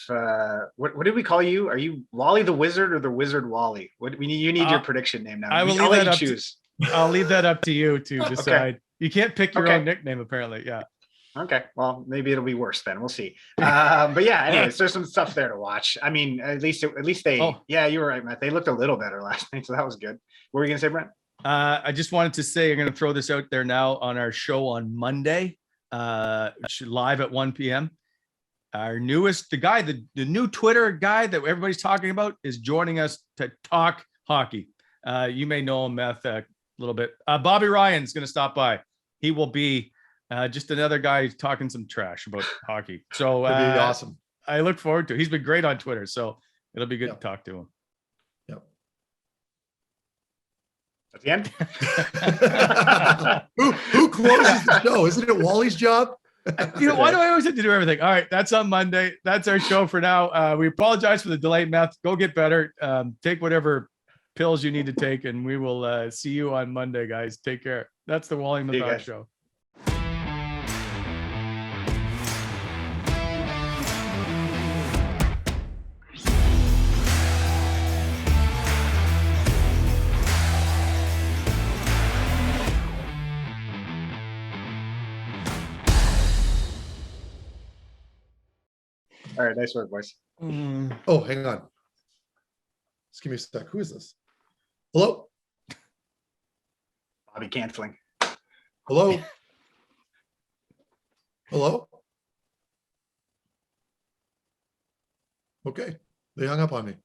what did we call you? Are you Wally the Wizard or the Wizard Wally? You need your prediction name now. I'll let you choose. I'll leave that up to you to decide. Okay. You can't pick your own nickname, apparently. Yeah. Okay. Well, maybe it'll be worse then. We'll see. But yeah, anyways, there's some stuff there to watch. I mean, at least they. Yeah, you were right, Matt. They looked a little better last night, so that was good. What were you gonna say, Brent? I just wanted to say I'm gonna throw this out there now on our show on Monday. Live at 1 p.m. Our newest, the new Twitter guy that everybody's talking about is joining us to talk hockey. You may know him, Meth, a little bit. Bobby Ryan's going to stop by. He will be just another guy talking some trash about hockey. So that'd be awesome. I look forward to it. He's been great on Twitter, so it'll be good to talk to him. Yep. At the end. Who closes the show? Isn't it Wally's job? Why do I always have to do everything? All right, that's on Monday. That's our show for now. We apologize for the delay, Meth. Go get better. Take whatever pills you need to take, and we will see you on Monday, guys. Take care. That's the Wally Methot show. All right, nice work, boys. Oh, hang on. Just give me a sec. Who is this? Hello? Bobby canceling. Hello? Hello? Okay. They hung up on me.